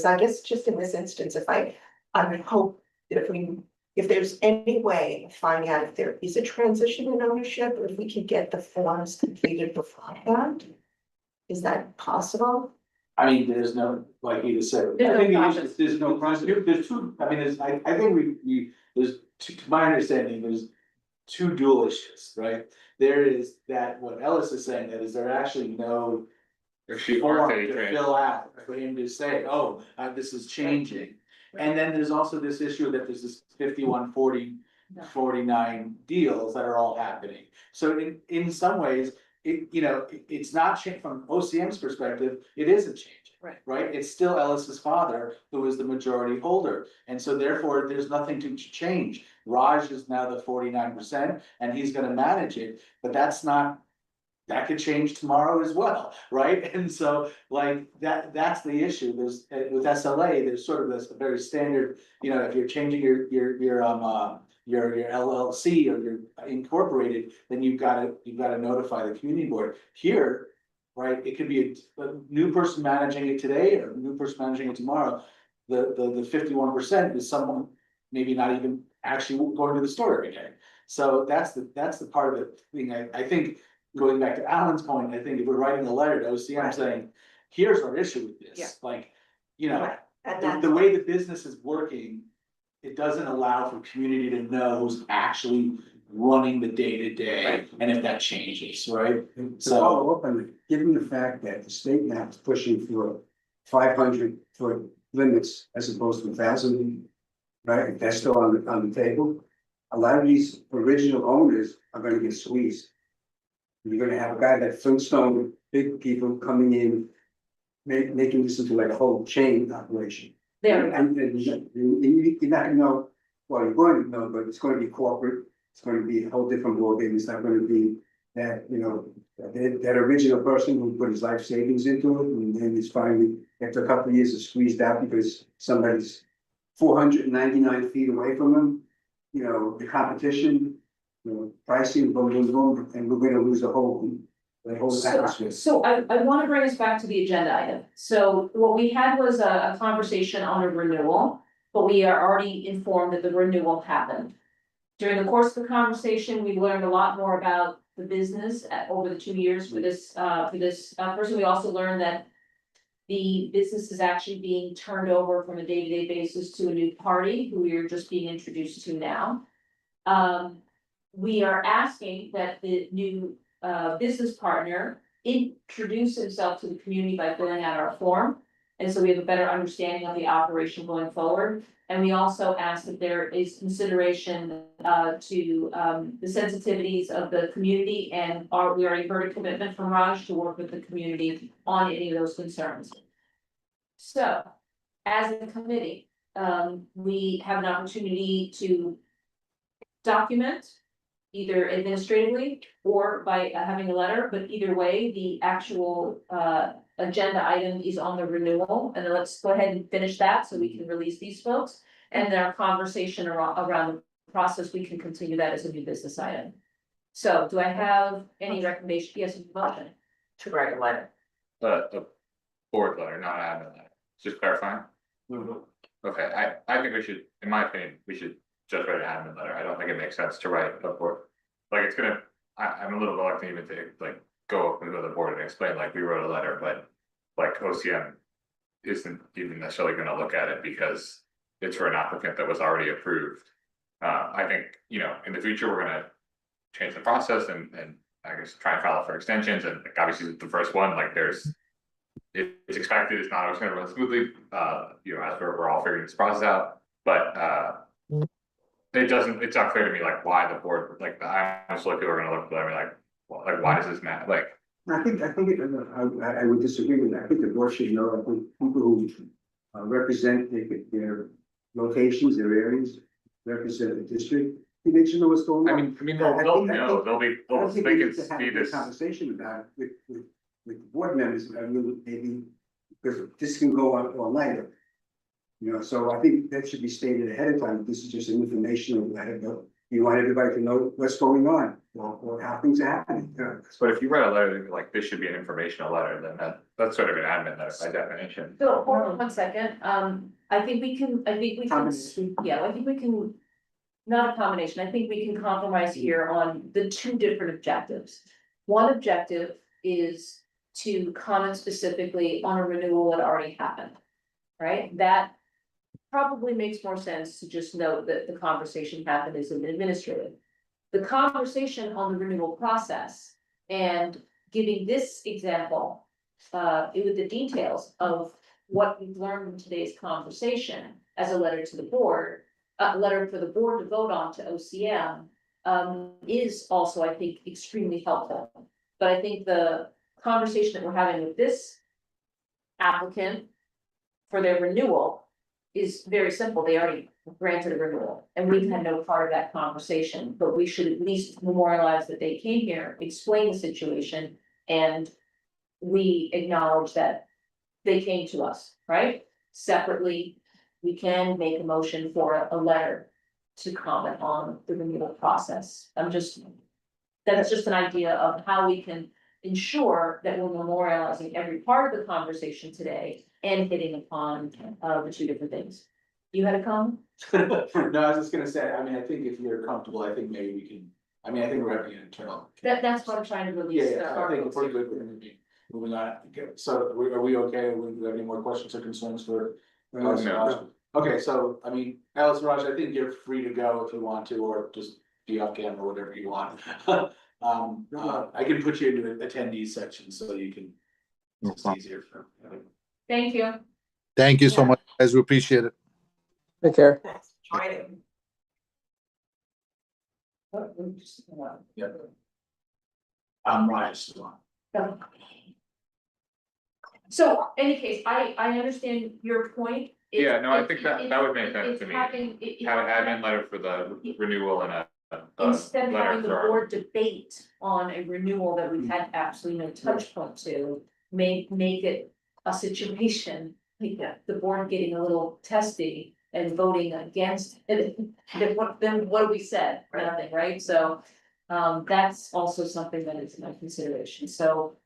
I guess just in this instance, I would hope that if there's any way of finding out if there is a transition in ownership, or if we can get the forms completed before that, is that possible? I mean, there's no, like you just said, There's I think no the issue is there's no process, there's two, I mean, I think there's two, to my understanding, there's two dual issues, right? There is that, what Ellis is saying, that is there actually no form to fill out for him to say, oh, this is changing. And then there's also this issue that there's this 51, 40, 49 deals that are all happening. So in some ways, it's not changing from OCM's perspective, it isn't changing. Right? It's still Ellis's father who is the majority holder. And so therefore, there's nothing to change. Raj is now the 49% and he's gonna manage it, but that could change tomorrow as well, right? And so like that's the issue. There's with SLA, there's sort of this very standard, if you're changing your LLC or you're incorporated, then you've got to notify the community board. Here, right, it could be a new person managing it today or a new person managing it tomorrow. The 51% is someone maybe not even actually going to the store every day. So that's the part of the thing. I think going back to Alan's point, I think if we're writing a letter to OCM saying, here's our issue with this, the way the business is working, it doesn't allow for community to know who's actually running the day-to-day and if that changes, right? To follow up on it, given the fact that the state now is pushing for 500 foot limits as opposed to 1,000, right? That's still on the table. A lot of these original owners are gonna get squeezed. You're gonna have a guy that Flintstone, big people coming in, making this into like a whole chain operation. And you're not gonna know, well, you're going to know, but it's going to be corporate. It's going to be a whole different ballgame. It's not going to be that, you know, that original person who put his life savings into it, and then he's finally, after a couple of years, is squeezed out because somebody's 499 feet away from him. You know, the competition, you know, pricing, boom, boom, boom, and we're gonna lose the whole atmosphere. So I want to bring us back to the agenda item. So what we had was a conversation on a renewal, but we are already informed that the renewal happened. During the course of the conversation, we learned a lot more about the business over the 2 years for this person. We also learned that the business is actually being turned over from a day-to-day basis to a new party who we are just being introduced to now. We are asking that the new business partner introduce himself to the community by filling out our form. And so we have a better understanding of the operation going forward. And we also ask that there is consideration to the sensitivities of the community, and we already heard a commitment from Raj to work with the community on any of those concerns. So, as a committee, we have an opportunity to document either administratively or by having a letter, but either way, the actual agenda item is on the renewal, and then let's go ahead and finish that so we can release these folks. And then our conversation around the process, we can continue that as a new business item. So do I have any recommendation? Yes, motion. To write a letter. The board letter, not admin letter, just clarifying. Okay, I think we should, in my opinion, we should just write an admin letter. I don't think it makes sense to write a board. Like, it's gonna, I'm a little reluctant even to like go up and go to the board and explain like we wrote a letter, but like OCM isn't even necessarily gonna look at it because it's for an applicant that was already approved. I think, you know, in the future, we're gonna change the process and I guess try and file for extensions, and like, obviously the first one, like it's expected, it's not always gonna run smoothly, you know, as we're all figuring this process out, but it's not clear to me like why the board, like I honestly people are gonna look at me like, well, like why does this matter? Like, I would disagree with that. I think the board should know, I think people who represent their locations, their areas, represent the district, I think they should know what's going on. I mean, they'll know, I don't think they we can need to have see a this. conversation about it with board members, maybe, because this can go on all night. You know, so I think that should be stated ahead of time. This is just an informational letter, but you want everybody to know what's going on or how things are happening. But if you write a letter, like this should be an informational letter, then that's sort of an admin letter by definition. So hold on 1 second, I think we can, yeah, I think we can, not a combination, I think we can compromise here on the two different objectives. One objective is to comment specifically on a renewal that already happened, right? That probably makes more sense to just note that the conversation happened as an administrative. The conversation on the renewal process and giving this example, with the details of what we've learned from today's conversation as a letter to the board, a letter for the board to vote on to OCM, is also, I think, extremely helpful. But I think the conversation that we're having with this applicant for their renewal is very simple. They already granted a renewal and we've had no part of that conversation, but we should at least memorialize that they came here, explain the situation, and we acknowledge that they came to us, right? Separately, we can make a motion for a letter to comment on the renewal process. That's just an idea of how we can ensure that we're memorializing every part of the conversation today and hitting upon the two different things. You had a comment? No, I was just gonna say, I mean, I think if you're comfortable, I think maybe we can, I mean, I think we're having an internal. That's what I'm trying to release. Yeah, I think it's pretty good, we're gonna be moving on. Okay, so are we okay? Do we have any more questions or concerns for? Alice and Raj? Okay, so, I mean, Alice and Raj, I think you're free to go if you want to, or just be off camera, whatever you want. I can put you into the attendees section so you can, it's easier for. Thank you. Thank you so much, guys. We appreciate it. Take care. That's writing. Yeah. Raj is on. So, any case, I understand your point. Yeah, no, I think that would make sense to me. It's Have an admin letter for the renewal and a instead of letter having the for- board debate on a renewal that we've had absolutely no touch point to, make it a situation, like the board getting a little testy and voting against it. Then what have we said? Nothing, right? So, that's also something that is my consideration, so.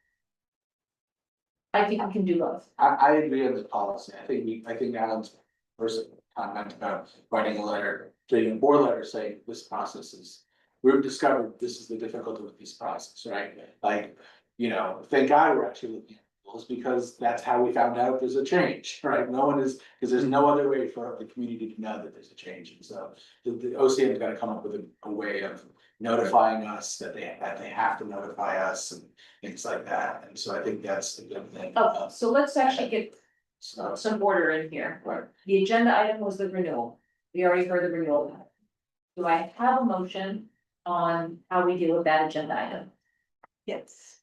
I think we can do both. I agree on the policy. I think Alan's first comment about writing a letter, getting a board letter saying this process is. We've discovered this is the difficulty with this process, right? Like, you know, thank God we're actually looking at rules because that's how we found out there's a change, right? No one is, because there's no other way for the community to know that there's a change. And so the OCM's got to come up with a way of notifying us that they have to notify us and things like that. And so I think that's a good thing. Oh, so let's actually get some order in here. Right. The agenda item was the renewal. We already heard the renewal. Do I have a motion on how we deal with that agenda item? Yes.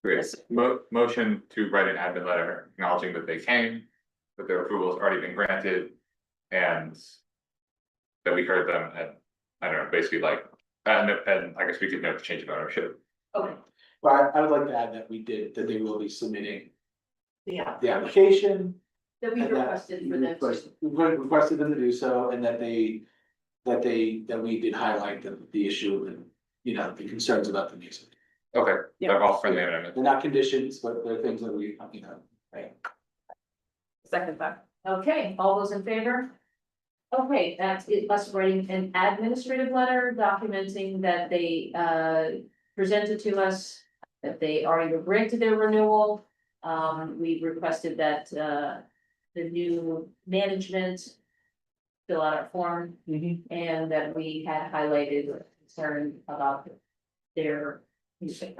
Great. Motion to write an admin letter acknowledging that they came, that their approval has already been granted, and that we heard them and, I don't know, basically like, and I guess we could note the change of ownership. Okay, But I would like to add that that they will be submitting Yeah. the application. that we and that requested for them. we requested them to do so, and that we did highlight the issue and, you know, the concerns about the music. Okay, Yeah. they're all friendly amendments. They're not conditions, but they're things that we, you know, right? Second thought. Okay, all those in favor? Okay, that's it, us writing an administrative letter documenting that they presented to us, that they already granted their renewal. We requested that the new management fill out our form, and that we had highlighted concern about their music.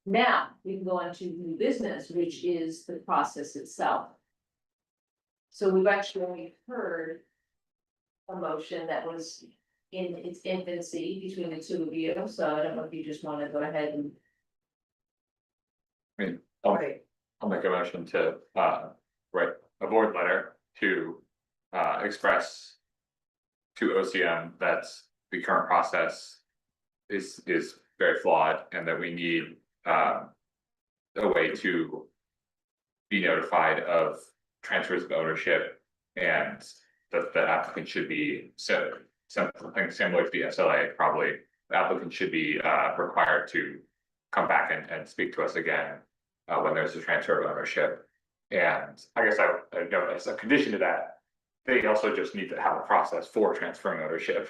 Now, we can go on to new business, which is the process itself. So we've actually heard a motion that was in its infancy between the two of you, so I don't know if you just wanna go ahead and. I mean, Right. I'll make a motion to write a board letter to express to OCM that the current process is very flawed and that we need a way to be notified of transfers of ownership and that the applicant should be something similar to the SLA, probably. The applicant should be required to come back and speak to us again when there's a transfer of ownership. And I guess I know as a condition to that, they also just need to have a process for transferring ownership.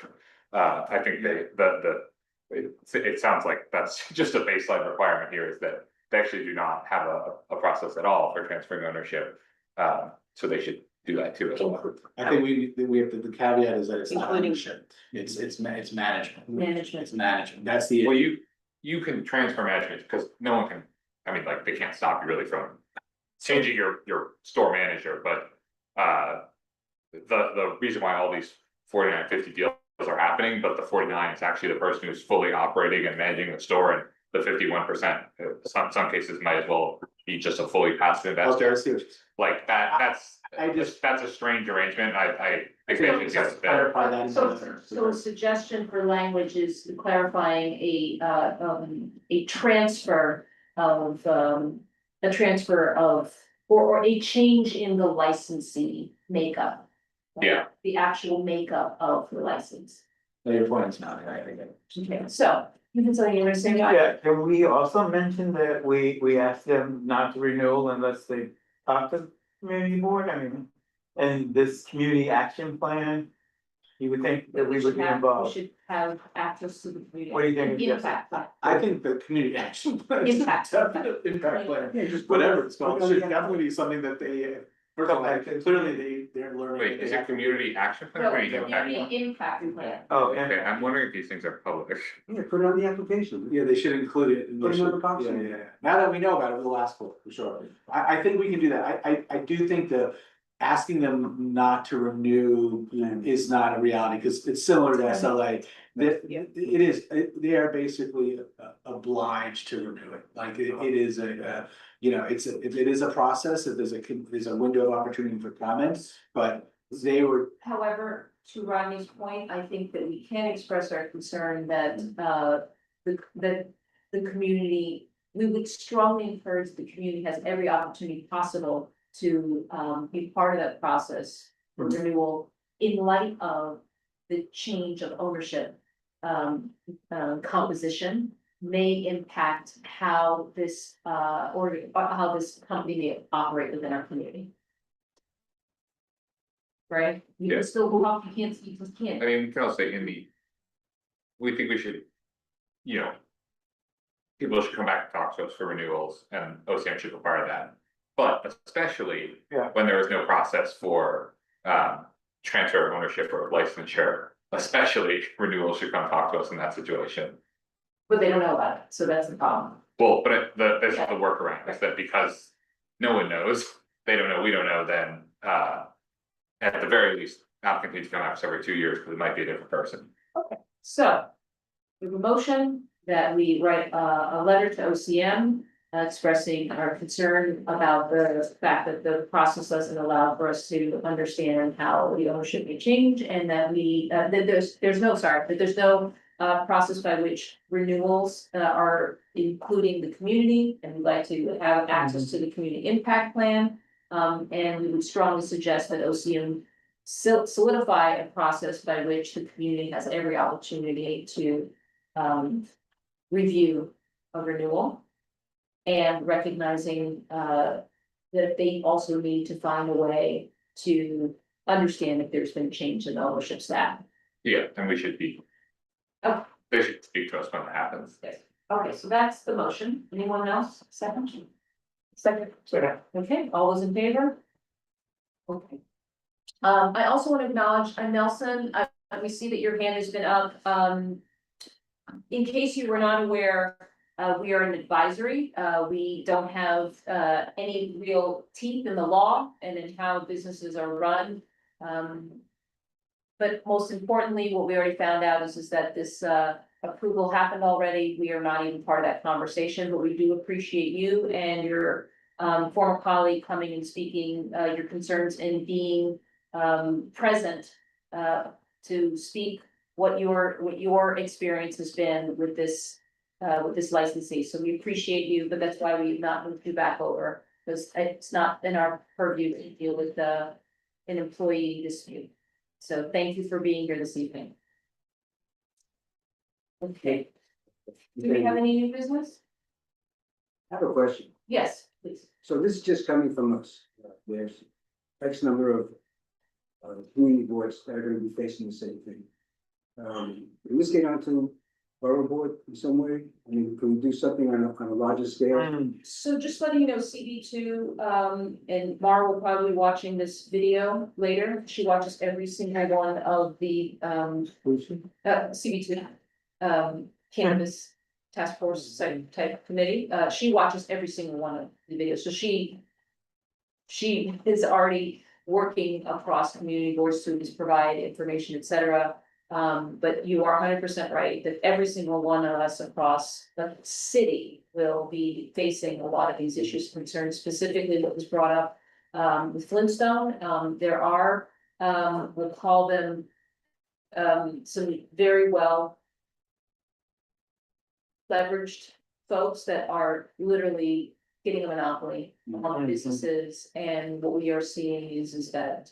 I think it sounds like that's just a baseline requirement here, is that they actually do not have a process at all for transferring ownership. So they should do that too as well. I think we have the caveat is that it's not Including- ownership, it's management. Management. It's management, that's the. Well, you can transfer management because no one can, I mean, like, they can't stop you really from changing your store manager, but the reason why all these 4950 deals are happening, but the 49 is actually the person who's fully operating and managing the store, and the 51%, some cases might as well be just a fully passive Okay, I investor. see what you're saying. Like that's I just- that's a strange arrangement. I think So they should just clarify that. So a suggestion for language is clarifying a transfer of, or a change in the licensee makeup. Yeah. The actual makeup of the license. No, your point is not, I think. Okay, so, you can say you were saying. Yeah, can we also mention that we asked them not to renew unless they talk to the community board, I mean. And this community action plan, you would think that we would be We involved. should have access to the community. What do you think, Jessica? Impact plan. I think the community action plan. Impact. Impact plan, whatever it's called, should definitely be something that they, first of all, clearly they're learning. Wait, is it community action plan No, or impact? community impact plan. Oh, Okay, I'm wondering if these things are public. Yeah, put it on the application. Yeah, they should include it. And they Put it on should- the box. Yeah. Now that we know about it, we'll ask for it, for sure. I think we can do that. I do think that asking them not to renew is not a reality, because it's similar to SLA. That it is, they are basically obliged to renew it. Like it is you know, if it is a process, if there's a window of opportunity for comments, but they were. However, to Rodney's point, I think that we can express our concern that, the community, we would strongly encourage the community has every opportunity possible to, be part of that process for renewal in light of the change of ownership, composition may impact how this, or how this company may operate within our community. Right? You can Yeah. still go off, you can't. I mean, we can also say we think we should, you know. People should come back and talk to us for renewals and OCM should be part of that. But especially Yeah. when there is no process for transfer of ownership or licensure, especially renewals should come talk to us in that situation. But they don't know about it, so that's the problem. Well, but this is the workaround, is that because no one knows, they don't know, we don't know, then at the very least, applicant needs to come out every 2 years, because it might be a different person. So, we have a motion that we write a letter to OCM expressing our concern about the fact that the process doesn't allow for us to understand how the ownership may change, and that we, that there's no process by which renewals are including the community, and we'd like to have access to the community impact plan. And we would strongly suggest that OCM solidify a process by which the community has every opportunity to review a renewal. And recognizing that they also need to find a way to understand if there's been a change in the ownership staff. Yeah, and we should be. Oh. They should speak to us when it happens. Yes. Okay, so that's the motion. Anyone else? Second? Second. Okay, all those in favor? Okay. I also want to acknowledge, Nelson, we see that your hand has been up. In case you were not aware, we are an advisory. We don't have any real teeth in the law and in how businesses are run. But most importantly, what we already found out is that this approval happened already. We are not even part of that conversation, but we do appreciate you and your former colleague coming and speaking your concerns and being present to speak what your experience has been with this licensee. So we appreciate you, but that's why we've not moved you back over, because it's not in our purview to deal with an employee dispute. So thank you for being here this evening. Okay. Do we have any new business? I have a question. Yes, please. So this is just coming from us. There's X number of community boards that are gonna be facing the same thing. Can this get onto borough board in some way? I mean, can we do something on a larger scale? So just letting you know, CB2, and Mara will probably be watching this video later. She watches every single one of the, CB2, Cannabis Task Force type committee. She watches every single one of the videos. So she is already working across community boards to provide information, et cetera. But you are 100% right that every single one of us across the city will be facing a lot of these issues, concerns, specifically what was brought up with Flintstone. There are, we'll call them some very well leveraged folks that are literally getting a monopoly on businesses. And what we are seeing is that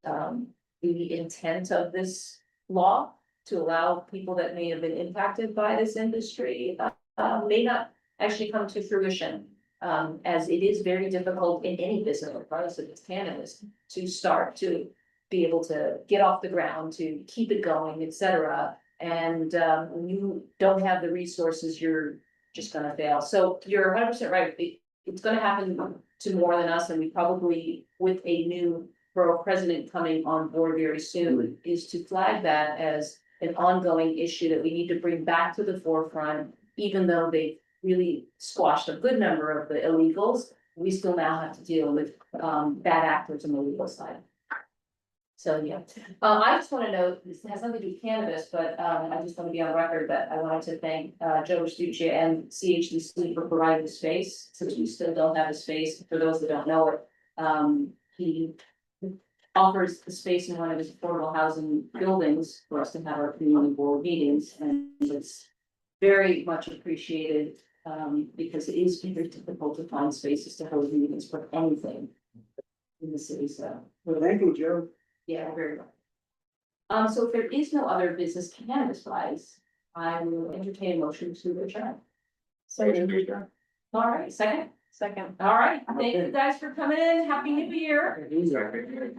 the intent of this law to allow people that may have been impacted by this industry may not actually come to fruition, as it is very difficult in any business, regardless if it's cannabis, to start to be able to get off the ground, to keep it going, et cetera. And when you don't have the resources, you're just gonna fail. So you're 100% right. It's gonna happen to more than us, and we probably, with a new borough president coming on board very soon, is to flag that as an ongoing issue that we need to bring back to the forefront. Even though they've really squashed a good number of the illegals, we still now have to deal with bad actors on the legal side. So, yeah, I just want to note, this has nothing to do with cannabis, but I just want to be on record that I wanted to thank Joe Restuccia and CHDC for providing the space, since we still don't have a space. For those that don't know it, he offers the space in one of his affordable housing buildings for us to have our community board meetings, and it's very much appreciated, because it is very difficult to find spaces to hold meetings for anything in the city, so. Well, thank you, Joe. Yeah, very well. So if there is no other business cannabis wise, I will entertain a motion to adjourn. So All right, second, second. all right, thank you guys for coming in, happy new year. Exactly.